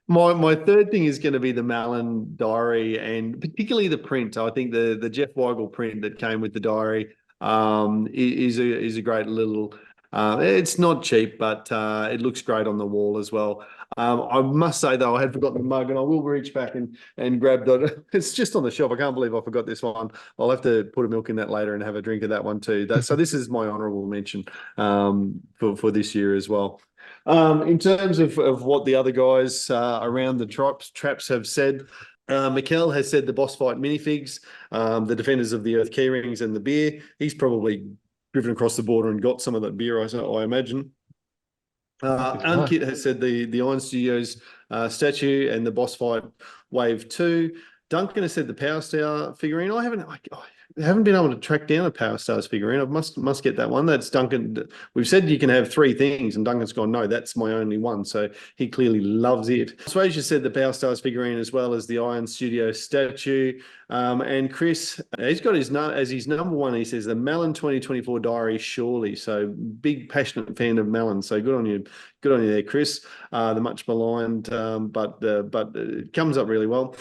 My third thing is going to be the Malin diary, and particularly the print. I think the Jeff Weigel print that came with the diary is a great little. It's not cheap, but it looks great on the wall as well. I must say though, I had forgotten the mug, and I will reach back and grab that. It's just on the shelf. I can't believe I forgot this one. I'll have to put a milk in that later and have a drink of that one too. So this is my honourable mention for this year as well. In terms of what the other guys around the traps have said, Mikkel has said the boss fight minifigs, the Defenders of the Earth keyrings and the beer. He's probably driven across the border and got some of that beer, I imagine. Unkit has said the Iron Studios statue and the boss fight wave 2. Duncan has said the Power Star figurine. I haven't been able to track down a Power Stars figurine. I must get that one. That's Duncan. We've said you can have 3 things, and Duncan's gone, no, that's my only one. So he clearly loves it. Swasia said the Power Stars figurine as well as the Iron Studio statue. And Chris, he's got his number one. He says the Malin 2024 diary, surely. So big passionate fan of Malin. So good on you there, Chris. The much maligned, but it comes up really well.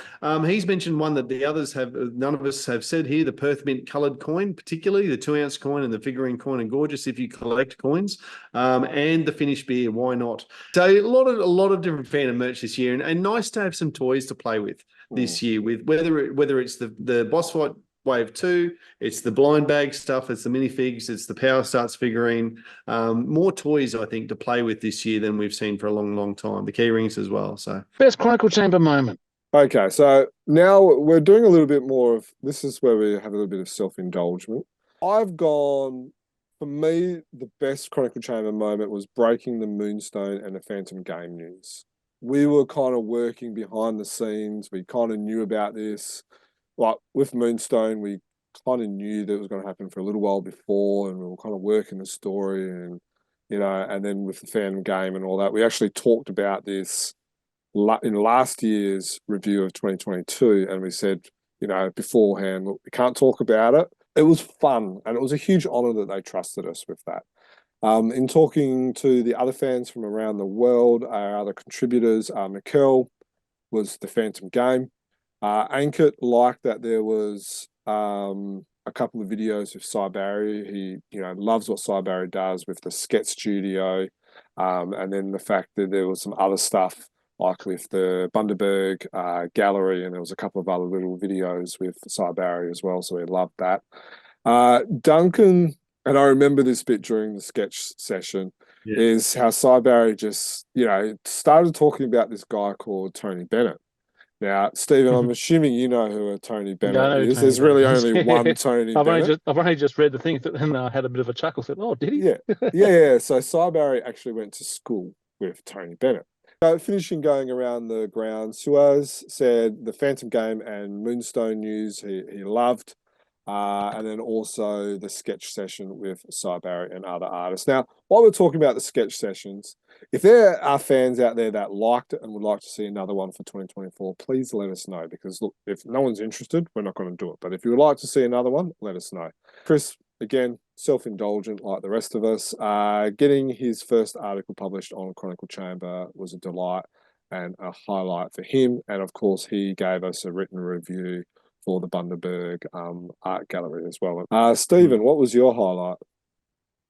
He's mentioned one that none of us have said here: the Perth Mint coloured coin, particularly the 2-ounce coin and the figurine coin and gorgeous if you collect coins, and the finished beer. Why not? So a lot of different Phantom merch this year, and nice to have some toys to play with this year, with whether it's the boss fight wave 2, it's the blind bag stuff, it's the minifigs, it's the Power Starts figurine. More toys, I think, to play with this year than we've seen for a long time. The key rings as well. So Best Chronicle Chamber moment. Okay, so now we're doing a little bit more of this is where we have a little bit of self-indulgence. I've gone, for me, the best Chronicle Chamber moment was breaking the Moonstone and the Phantom game news. We were kind of working behind the scenes. We kind of knew about this. Like with Moonstone, we kind of knew that it was going to happen for a little while before, and we were kind of working the story, and and then with the Phantom game and all that, we actually talked about this in last year's review of 2022, and we said, beforehand, look, we can't talk about it. It was fun, and it was a huge honor that they trusted us with that. In talking to the other fans from around the world, our other contributors, Mikkel was the Phantom game. Ankit liked that there was a couple of videos with Cy Barry. He, loves what Cy Barry does with the Sketch Studio, and then the fact that there was some other stuff like with the Bundaberg gallery, and there was a couple of other little videos with Cy Barry as well, so he loved that. Duncan, and I remember this bit during the sketch session, is how Cy Barry just, started talking about this guy called Tony Bennett. Now, Stephen, I'm assuming you know who a Tony Bennett is. There's really only one Tony Bennett. I've only just read the thing, and I had a bit of a chuckle. Said, "Oh, did he?" Yeah. So Cy Barry actually went to school with Tony Bennett. Finishing going around the ground, Suez said the Phantom game and Moonstone news he loved. and then also the sketch session with Cy Barry and other artists. Now, while we're talking about the sketch sessions, if there are fans out there that liked it and would like to see another one for 2024, please let us know, because look, if no one's interested, we're not going to do it. But if you would like to see another one, let us know. Chris, again, self-indulgent like the rest of us. Getting his first article published on Chronicle Chamber was a delight and a highlight for him. And of course, he gave us a written review for the Bundaberg Art Gallery as well. Stephen, what was your highlight?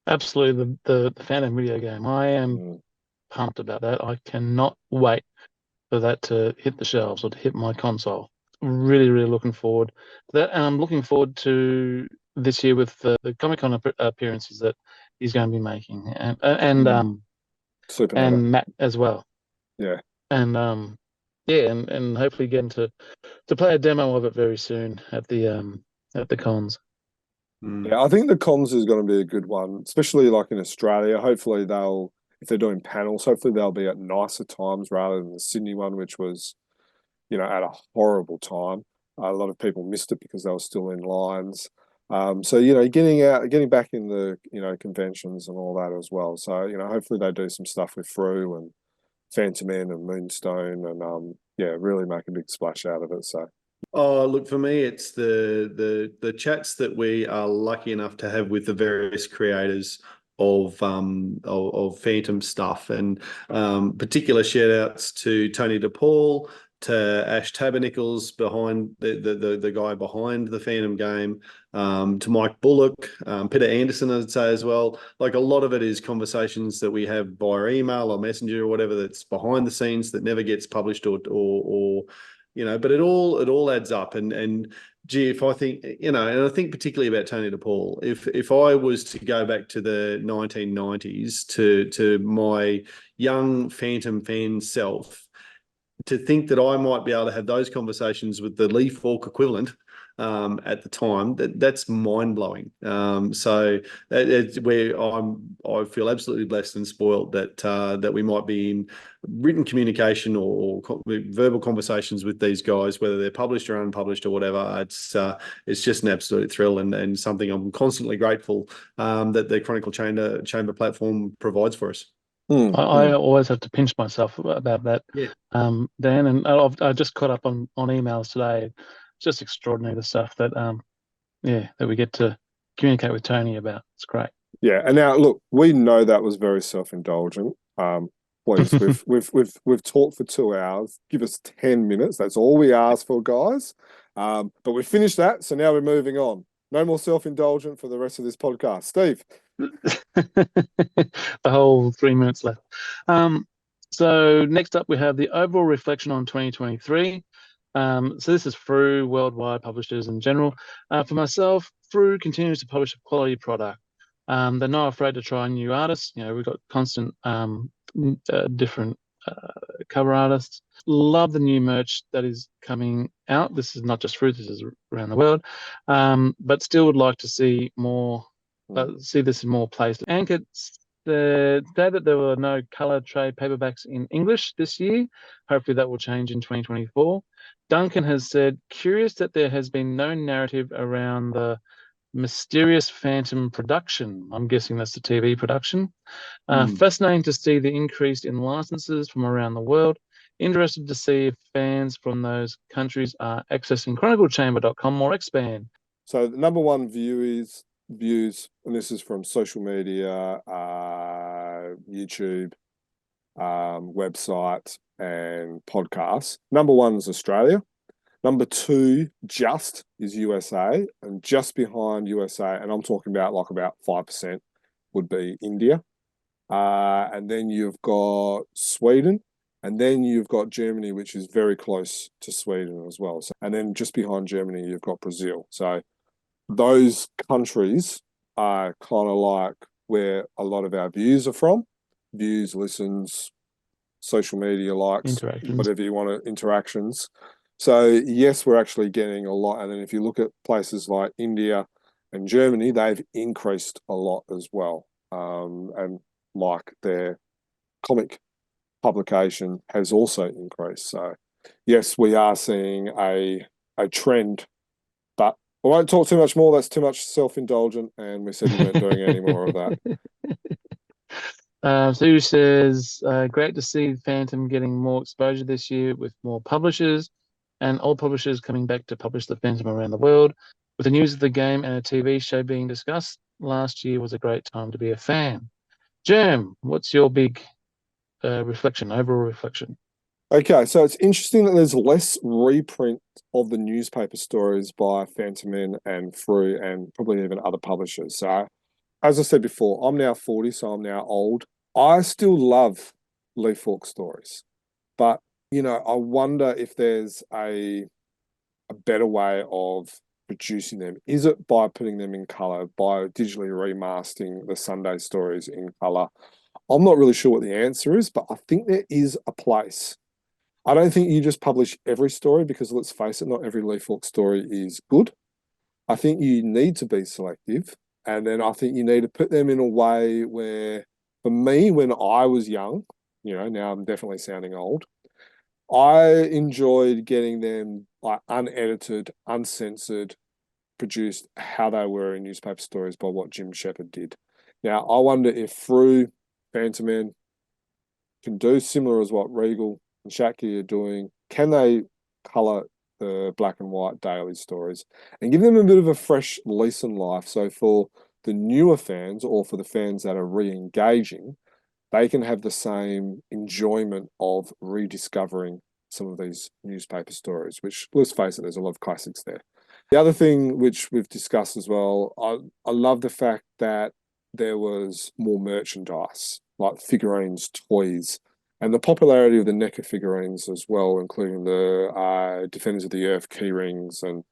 Absolutely, the Phantom video game. I am pumped about that. I cannot wait for that to hit the shelves or to hit my console. Really, really looking forward to that. And I'm looking forward to this year with the Comic-Con appearances that he's going to be making, and Matt as well. Yeah. And and hopefully getting to play a demo of it very soon at the cons. Yeah, I think the cons is going to be a good one, especially like in Australia. Hopefully if they're doing panels, hopefully they'll be at nicer times rather than the Sydney one, which was, at a horrible time. A lot of people missed it because they were still in lines. So, getting back in the, conventions and all that as well. So, hopefully they do some stuff with Frew and Fantomen and Moonstone and, really make a big splash out of it. So. Oh, look, for me, it's the chats that we are lucky enough to have with the various creators of Phantom stuff, and particular shout outs to Tony DePaul, to Ash Tabernicles, behind the guy behind the Phantom game, to Mike Bullock, Peter Anderson, I'd say as well. Like, a lot of it is conversations that we have via email or messenger or whatever, that's behind the scenes that never gets published or but it all adds up. And gee, if I think, and I think particularly about Tony DePaul, if I was to go back to the 1990s to my young Phantom fan self, to think that I might be able to have those conversations with the Lee Falk equivalent at the time, that's mind blowing. So it's where I feel absolutely blessed and spoiled that we might be in written communication or verbal conversations with these guys, whether they're published or unpublished or whatever. It's just an absolute thrill and something I'm constantly grateful that the Chronicle Chamber platform provides for us. I always have to pinch myself about that, Dan, and I just caught up on emails today. It's just extraordinary, the stuff that that we get to communicate with Tony about. It's great. Yeah, and now look, we know that was very self-indulgent. Please, we've talked for 2 hours. Give us 10 minutes. That's all we ask for, guys. But we finished that, so now we're moving on. No more self-indulgent for the rest of this podcast. Steve. The whole 3 minutes left. So next up, we have the overall reflection on 2023. So this is Frew, worldwide publishers in general. For myself, Frew continues to publish a quality product. They're not afraid to try new artists. We've got constant different cover artists. Love the new merch that is coming out. This is not just Frew, this is around the world. But still would like to see more. See this in more places. Anchor said that there were no color trade paperbacks in English this year. Hopefully that will change in 2024. Duncan has said, curious that there has been no narrative around the mysterious Phantom production. I'm guessing that's the TV production. Fascinating to see the increase in licenses from around the world. Interested to see if fans from those countries are accessing chroniclechamber.com or Expand. So the number one views, and this is from social media, YouTube, website, and podcasts. Number one is Australia. Number two is USA, and just behind USA, and I'm talking about about 5%, would be India. And then you've got Sweden, and then you've got Germany, which is very close to Sweden as well. So, and then just behind Germany, you've got Brazil. So those countries are kind of like where a lot of our views are from. Views, listens, social media likes, whatever you want to, interactions. So yes, we're actually getting a lot. And then if you look at places like India and Germany, they've increased a lot as well. And like their comic publication has also increased. So yes, we are seeing a trend, but I won't talk too much more. That's too much self-indulgent, and we said we weren't doing any more of that. Sue says, great to see Phantom getting more exposure this year with more publishers and old publishers coming back to publish the Phantom around the world. With the news of the game and a TV show being discussed, last year was a great time to be a fan. Germ, what's your big overall reflection? Okay, so it's interesting that there's less reprint of the newspaper stories by Fantomen and Frew and probably even other publishers. So, as I said before, I'm now 40, so I'm now old. I still love Lee Falk stories, but I wonder if there's a better way of producing them. Is it by putting them in color, by digitally remastering the Sunday stories in color? I'm not really sure what the answer is, but I think there is a place. I don't think you just publish every story because let's face it, not every Lee Falk story is good. I think you need to be selective. And then I think you need to put them in a way where, for me, when I was young, now I'm definitely sounding old, I enjoyed getting them like unedited, uncensored, produced how they were in newspaper stories by what Jim Shepard did. Now, I wonder if Frew, Fantomen can do similar as what Regal and Shatki are doing. Can they colour the black and white daily stories and give them a bit of a fresh lease on life? So for the newer fans or for the fans that are re-engaging, they can have the same enjoyment of rediscovering some of these newspaper stories, which, let's face it, there's a lot of classics there. The other thing which we've discussed as well, I love the fact that there was more merchandise, like figurines, toys, and the popularity of the NECA figurines as well, including the Defenders of the Earth key rings and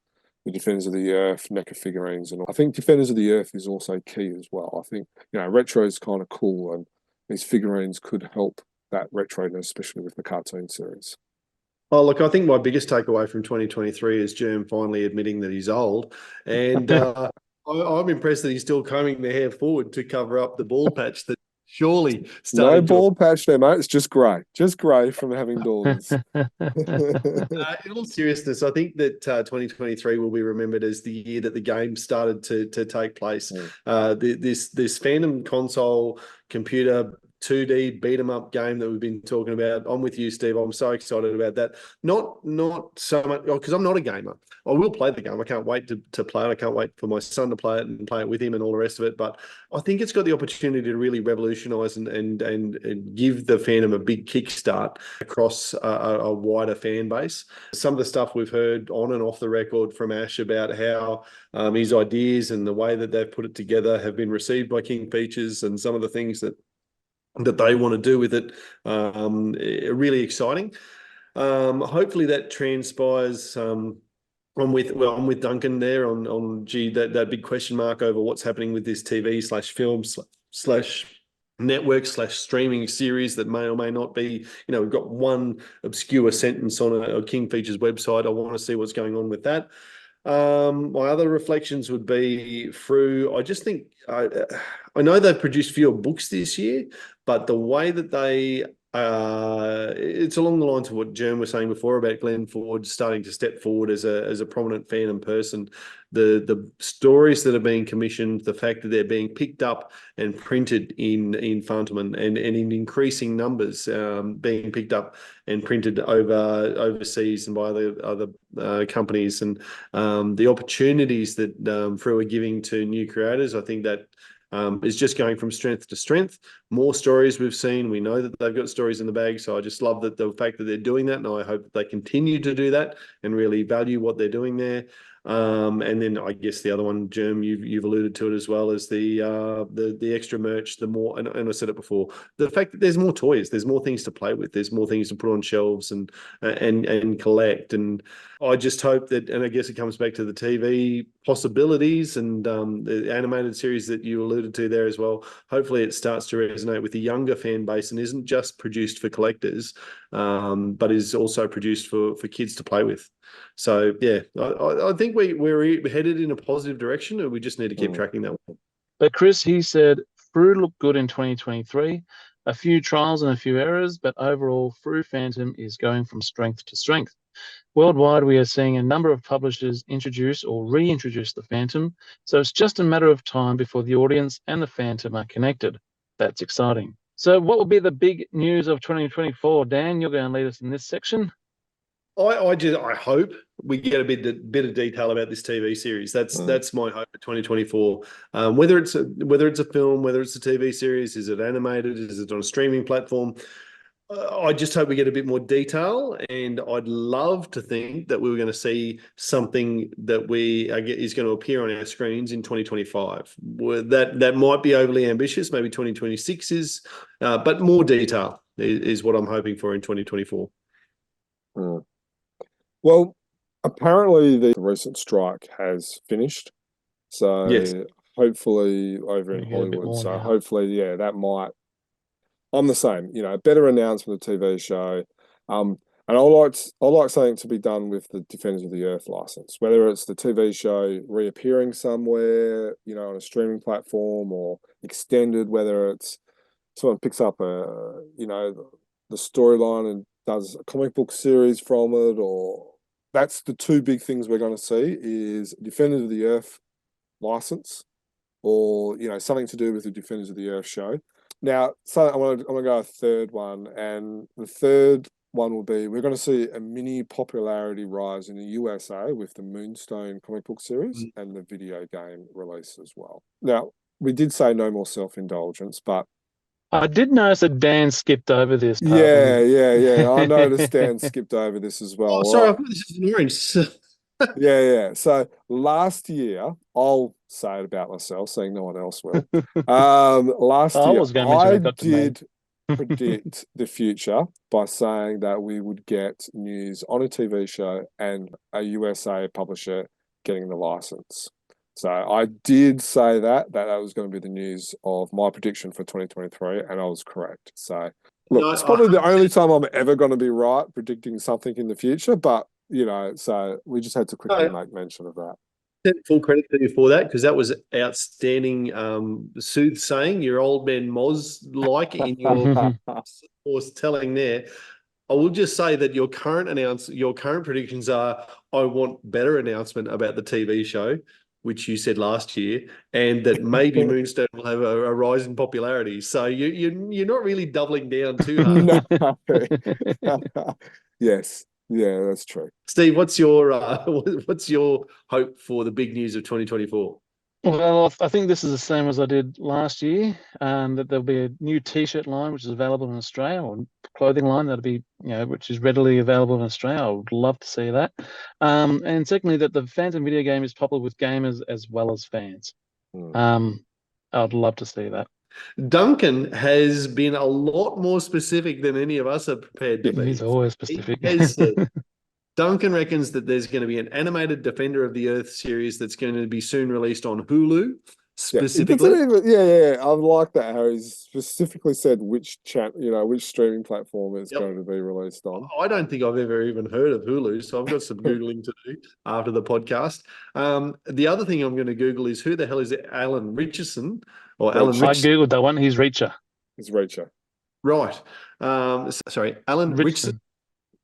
the Defenders of the Earth NECA figurines. And I think Defenders of the Earth is also key as well. I think, retro is kind of cool, and these figurines could help that retroness, especially with the cartoon series. Oh, look, I think my biggest takeaway from 2023 is Germ finally admitting that he's old. And I'm impressed that he's still combing the hair forward to cover up the bald patch that surely No started bald patch there, mate. It's just grey from having baldness. In all seriousness, I think that 2023 will be remembered as the year that the game started to take place. This Phantom console computer 2D beat 'em up game that we've been talking about. I'm with you, Steve. I'm so excited about that. Not so much because I'm not a gamer. I will play the game. I can't wait to play it. I can't wait for my son to play it and play it with him and all the rest of it. But I think it's got the opportunity to really revolutionise and give the Phantom a big kickstart across a wider fan base. Some of the stuff we've heard on and off the record from Ash about how his ideas and the way that they've put it together have been received by King Features, and some of the things that they want to do with it really exciting. Hopefully that transpires. I'm with Duncan there on that big question mark over what's happening with this TV/film/ network/ streaming series that may or may not be. We've got one obscure sentence on a King Features website. I want to see what's going on with that. My other reflections would be through. I just think I know they've produced fewer books this year, but the way that they it's along the lines of what Jerm was saying before about Glenn Ford starting to step forward as a prominent Phantom person. The stories that are being commissioned, the fact that they're being picked up and printed in Fantomen and in increasing numbers, being picked up and printed overseas and by other companies, and the opportunities that Frew are giving to new creators, I think that is just going from strength to strength. More stories we've seen. We know that they've got stories in the bag. So I just love that the fact that they're doing that. And I hope that they continue to do that and really value what they're doing there. And then I guess the other one, Germ, you've alluded to it as well, as the extra merch, the more, and I said it before, the fact that there's more toys, there's more things to play with, there's more things to put on shelves and collect. And I just hope that, and I guess it comes back to the TV possibilities and the animated series that you alluded to there as well. Hopefully it starts to resonate with the younger fan base and isn't just produced for collectors, but is also produced for kids to play with. So yeah, I think we're headed in a positive direction, and we just need to keep tracking that one. But Chris, he said, Frew looked good in 2023. A few trials and a few errors, but overall, Frew Phantom is going from strength to strength. Worldwide, we are seeing a number of publishers introduce or reintroduce the Phantom, so it's just a matter of time before the audience and the Phantom are connected. That's exciting. So what will be the big news of 2024? Dan, you're going to lead us in this section. I hope we get a bit of detail about this TV series. That's my hope for 2024. Whether it's a film, whether it's a TV series, is it animated, is it on a streaming platform? I just hope we get a bit more detail, and I'd love to think that we were going to see something that is going to appear on our screens in 2025. That might be overly ambitious. Maybe 2026 is, but more detail is what I'm hoping for in 2024. Well, apparently the recent strike has finished. So yes, hopefully over in Hollywood. So hopefully, yeah, that might. I'm the same, better announcement of TV show. And I like something to be done with the Defenders of the Earth license, whether it's the TV show reappearing somewhere, on a streaming platform, or extended, whether it's someone picks up the storyline and does a comic book series from it, or that's the two big things we're going to see is Defenders of the Earth license, or something to do with the Defenders of the Earth show. Now, so I want to go a third one, and the third one will be we're going to see a mini popularity rise in the USA with the Moonstone comic book series and the video game release as well. Now, we did say no more self-indulgence, but I did notice that Dan skipped over this part. Yeah. I noticed Dan skipped over this as well. Oh, sorry, I thought this was an orange. Yeah. So last year, I'll say it about myself, saying no one else will. Last year, I did predict the future by saying that we would get news on a TV show and a USA publisher getting the license. So I did say that was going to be the news of my prediction for 2023, and I was correct. So look, it's probably the only time I'm ever going to be right predicting something in the future, but so we just had to quickly make mention of that. Full credit to you for that, because that was outstanding soothsaying. Your old man Moz in your telling there. I will just say that your current predictions are, I want better announcement about the TV show, which you said last year, and that maybe Moonstone will have a rise in popularity. So you're not really doubling down too hard. No. Yes. Yeah, that's true. Steve, what's your hope for the big news of 2024? Well, I think this is the same as I did last year, that there'll be a new T-shirt line which is available in Australia, or clothing line that'll be, which is readily available in Australia. I would love to see that. And secondly, that the Phantom video game is popular with gamers as well as fans. I'd love to see that. Duncan has been a lot more specific than any of us are prepared to be. He's always specific. Duncan reckons that there's going to be an animated Defender of the Earth series that's going to be soon released on Hulu. Specifically, I like that how he's specifically said which streaming platform it's going to be released on. I don't think I've ever even heard of Hulu, so I've got some Googling to do after the podcast. The other thing I'm going to Google is who the hell is Alan Richardson or Alan Richardson? I Googled that one. He's Reacher. Right. Sorry, Alan Richardson.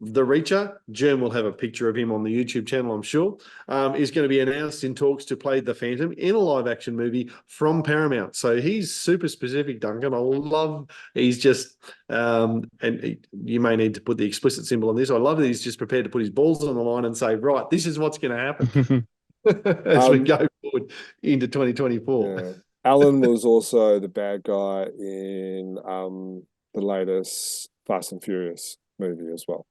The Reacher, Germ will have a picture of him on the YouTube channel, I'm sure, is going to be announced in talks to play the Phantom in a live-action movie from Paramount. So he's super specific, Duncan. He's just, you may need to put the explicit symbol on this. I love that he's just prepared to put his balls on the line and say, right, this is what's going to happen as we go forward into 2024. Yeah. Alan was also the bad guy in the latest Fast and Furious movie as well.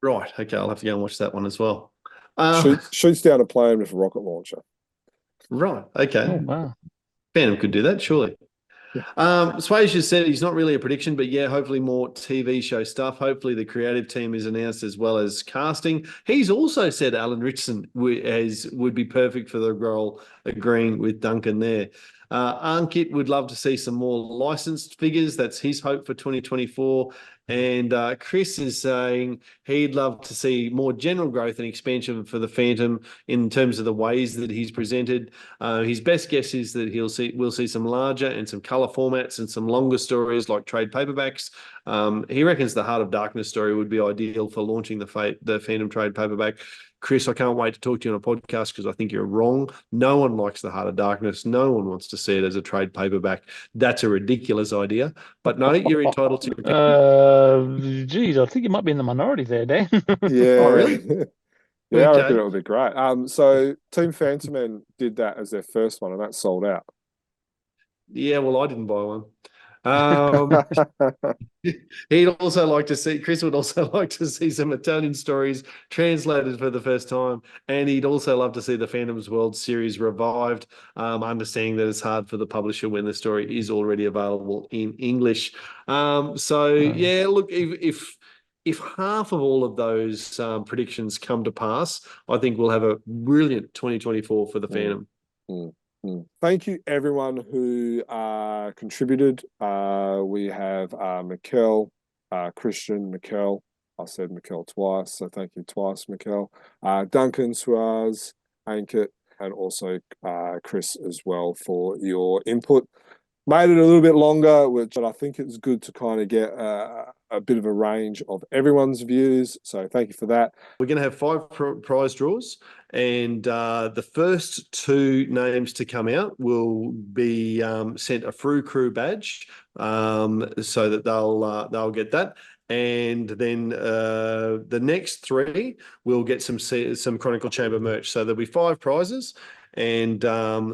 Right. Okay. I'll have to go and watch that one as well. Shoots down a plane with a rocket launcher. Right. Okay. Oh, wow. Phantom could do that, surely. Swayze just said he's not really a prediction, but yeah, hopefully more TV show stuff. Hopefully the creative team is announced as well as casting. He's also said Alan Richardson would be perfect for the role, agreeing with Duncan there. Ankit would love to see some more licensed figures. That's his hope for 2024. And Chris is saying he'd love to see more general growth and expansion for the Phantom in terms of the ways that he's presented. His best guess is that we'll see some larger and some color formats and some longer stories like trade paperbacks. He reckons the Heart of Darkness story would be ideal for launching the Phantom trade paperback. Chris, I can't wait to talk to you on a podcast because I think you're wrong. No one likes the Heart of Darkness. No one wants to see it as a trade paperback. That's a ridiculous idea. But no, you're entitled to your opinion. Geez, I think you might be in the minority there, Dan. Yeah. Oh, really? Yeah, I reckon Okay. it would be great. So Team Fantomen did that as their first one, and that sold out. Yeah, well, I didn't buy one. Um, He'd also like to see, Chris would also like to see some Italian stories translated for the first time. And he'd also love to see the Phantoms World series revived, understanding that it's hard for the publisher when the story is already available in English. Yeah, look, if half of all of those predictions come to pass, I think we'll have a brilliant 2024 for the Phantom. Thank you, everyone who contributed. We have Mikkel, Christian, Mikkel. I said Mikkel twice, so thank you twice, Mikkel. Duncan, Suaz, Ankit, and also Chris as well for your input. Made it a little bit longer, but I think it's good to kind of get a bit of a range of everyone's views. So thank you for that. We're going to have 5 prize draws, and the first 2 names to come out will be sent a Frew Crew badge, so that they'll get that. And then the next 3 will get some Chronicle Chamber merch. So there'll be 5 prizes, and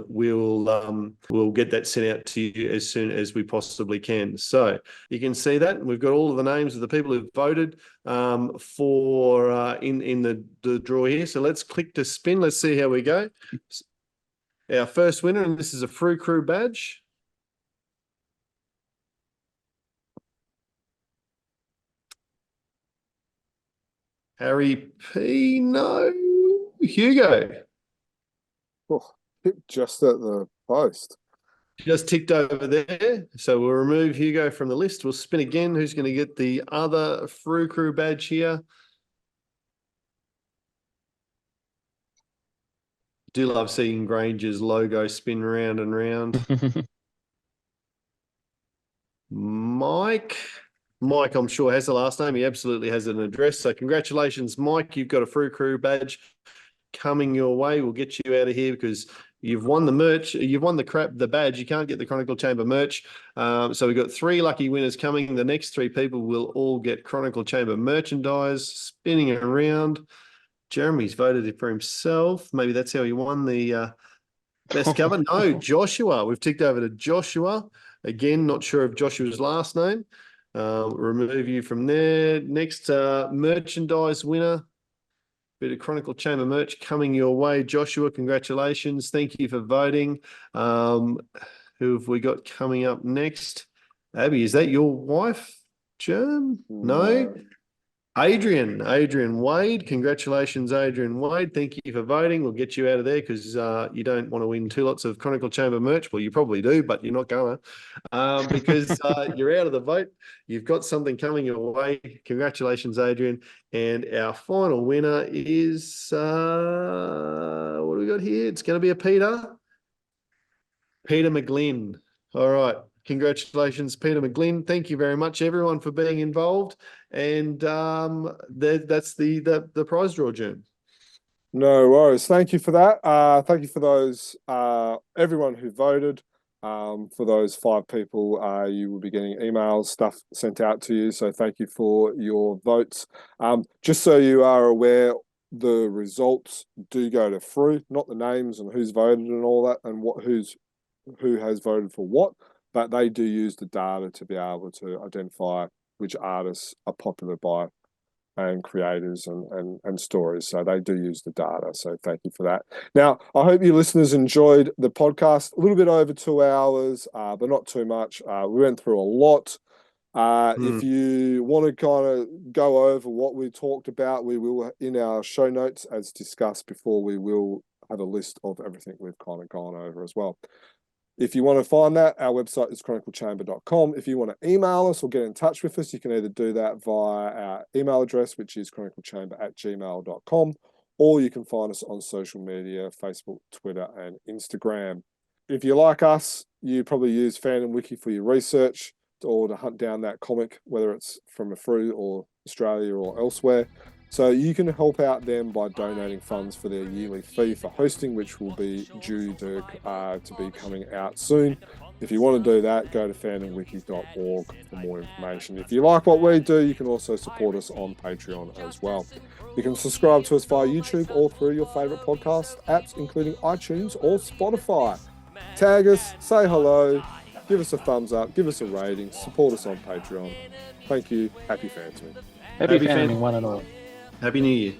we'll get that sent out to you as soon as we possibly can. So you can see that we've got all of the names of the people who voted for in the draw here. So let's click to spin. Let's see how we go. Our first winner, and this is a Frew Crew badge. Harry P. No. Hugo. Oh, just at the post. Just ticked over there. So we'll remove Hugo from the list. We'll spin again. Who's going to get the other Frew Crew badge here? Do love seeing Granger's logo spin round and round. Mike, I'm sure has the last name. He absolutely has an address. So congratulations, Mike. You've got a Frew Crew badge coming your way. We'll get you out of here because you've won the merch. You've won the badge. You can't get the Chronicle Chamber merch. So we've got 3 lucky winners coming. The next 3 people will all get Chronicle Chamber merchandise. Spinning around. Jeremy's voted for himself. Maybe that's how he won the best cover. No, Joshua. We've ticked over to Joshua. Again, not sure of Joshua's last name. Remove you from there. Next merchandise winner. Bit of Chronicle Chamber merch coming your way. Joshua, congratulations. Thank you for voting. Who have we got coming up next? Abby, is that your wife, Germ? No. Adrian Wade. Congratulations, Adrian Wade. Thank you for voting. We'll get you out of there because you don't want to win 2 lots of Chronicle Chamber merch. Well, you probably do, but you're not going to because you're out of the vote. You've got something coming your way. Congratulations, Adrian. And our final winner is, what do we got here? It's going to be a Peter McGlynn. All right. Congratulations, Peter McGlynn. Thank you very much, everyone, for being involved. And that's the prize draw, Jim. No worries. Thank you for that. Thank you for those, everyone who voted. For those 5 people, you will be getting emails, stuff sent out to you. So thank you for your votes. Just so you are aware, the results do go to Frew, not the names and who's voted and all that, and who has voted for what. But they do use the data to be able to identify which artists are popular by and creators and stories. So they do use the data. So thank you for that. Now, I hope you listeners enjoyed the podcast. A little bit over 2 hours, but not too much. We went through a lot. If you want to kind of go over what we talked about, we will, in our show notes, as discussed before, we will have a list of everything we've kind of gone over as well. If you want to find that, our website is chroniclechamber.com. If you want to email us or get in touch with us, you can either do that via our email address, which is chroniclechamber@gmail.com, or you can find us on social media, Facebook, Twitter, and Instagram. If you like us, you probably use Fandom Wiki for your research or to hunt down that comic, whether it's from a Frew or Australia or elsewhere. So you can help out them by donating funds for their yearly fee for hosting, which will be due to be coming out soon. If you want to do that, go to fandomwiki.org for more information. If you like what we do, you can also support us on Patreon as well. You can subscribe to us via YouTube or through your favourite podcast apps, including iTunes or Spotify. Tag us, say hello, give us a thumbs up, give us a rating, support us on Patreon. Thank you. Happy Fantoming. Happy Happy fanning, one and all. Happy New Year.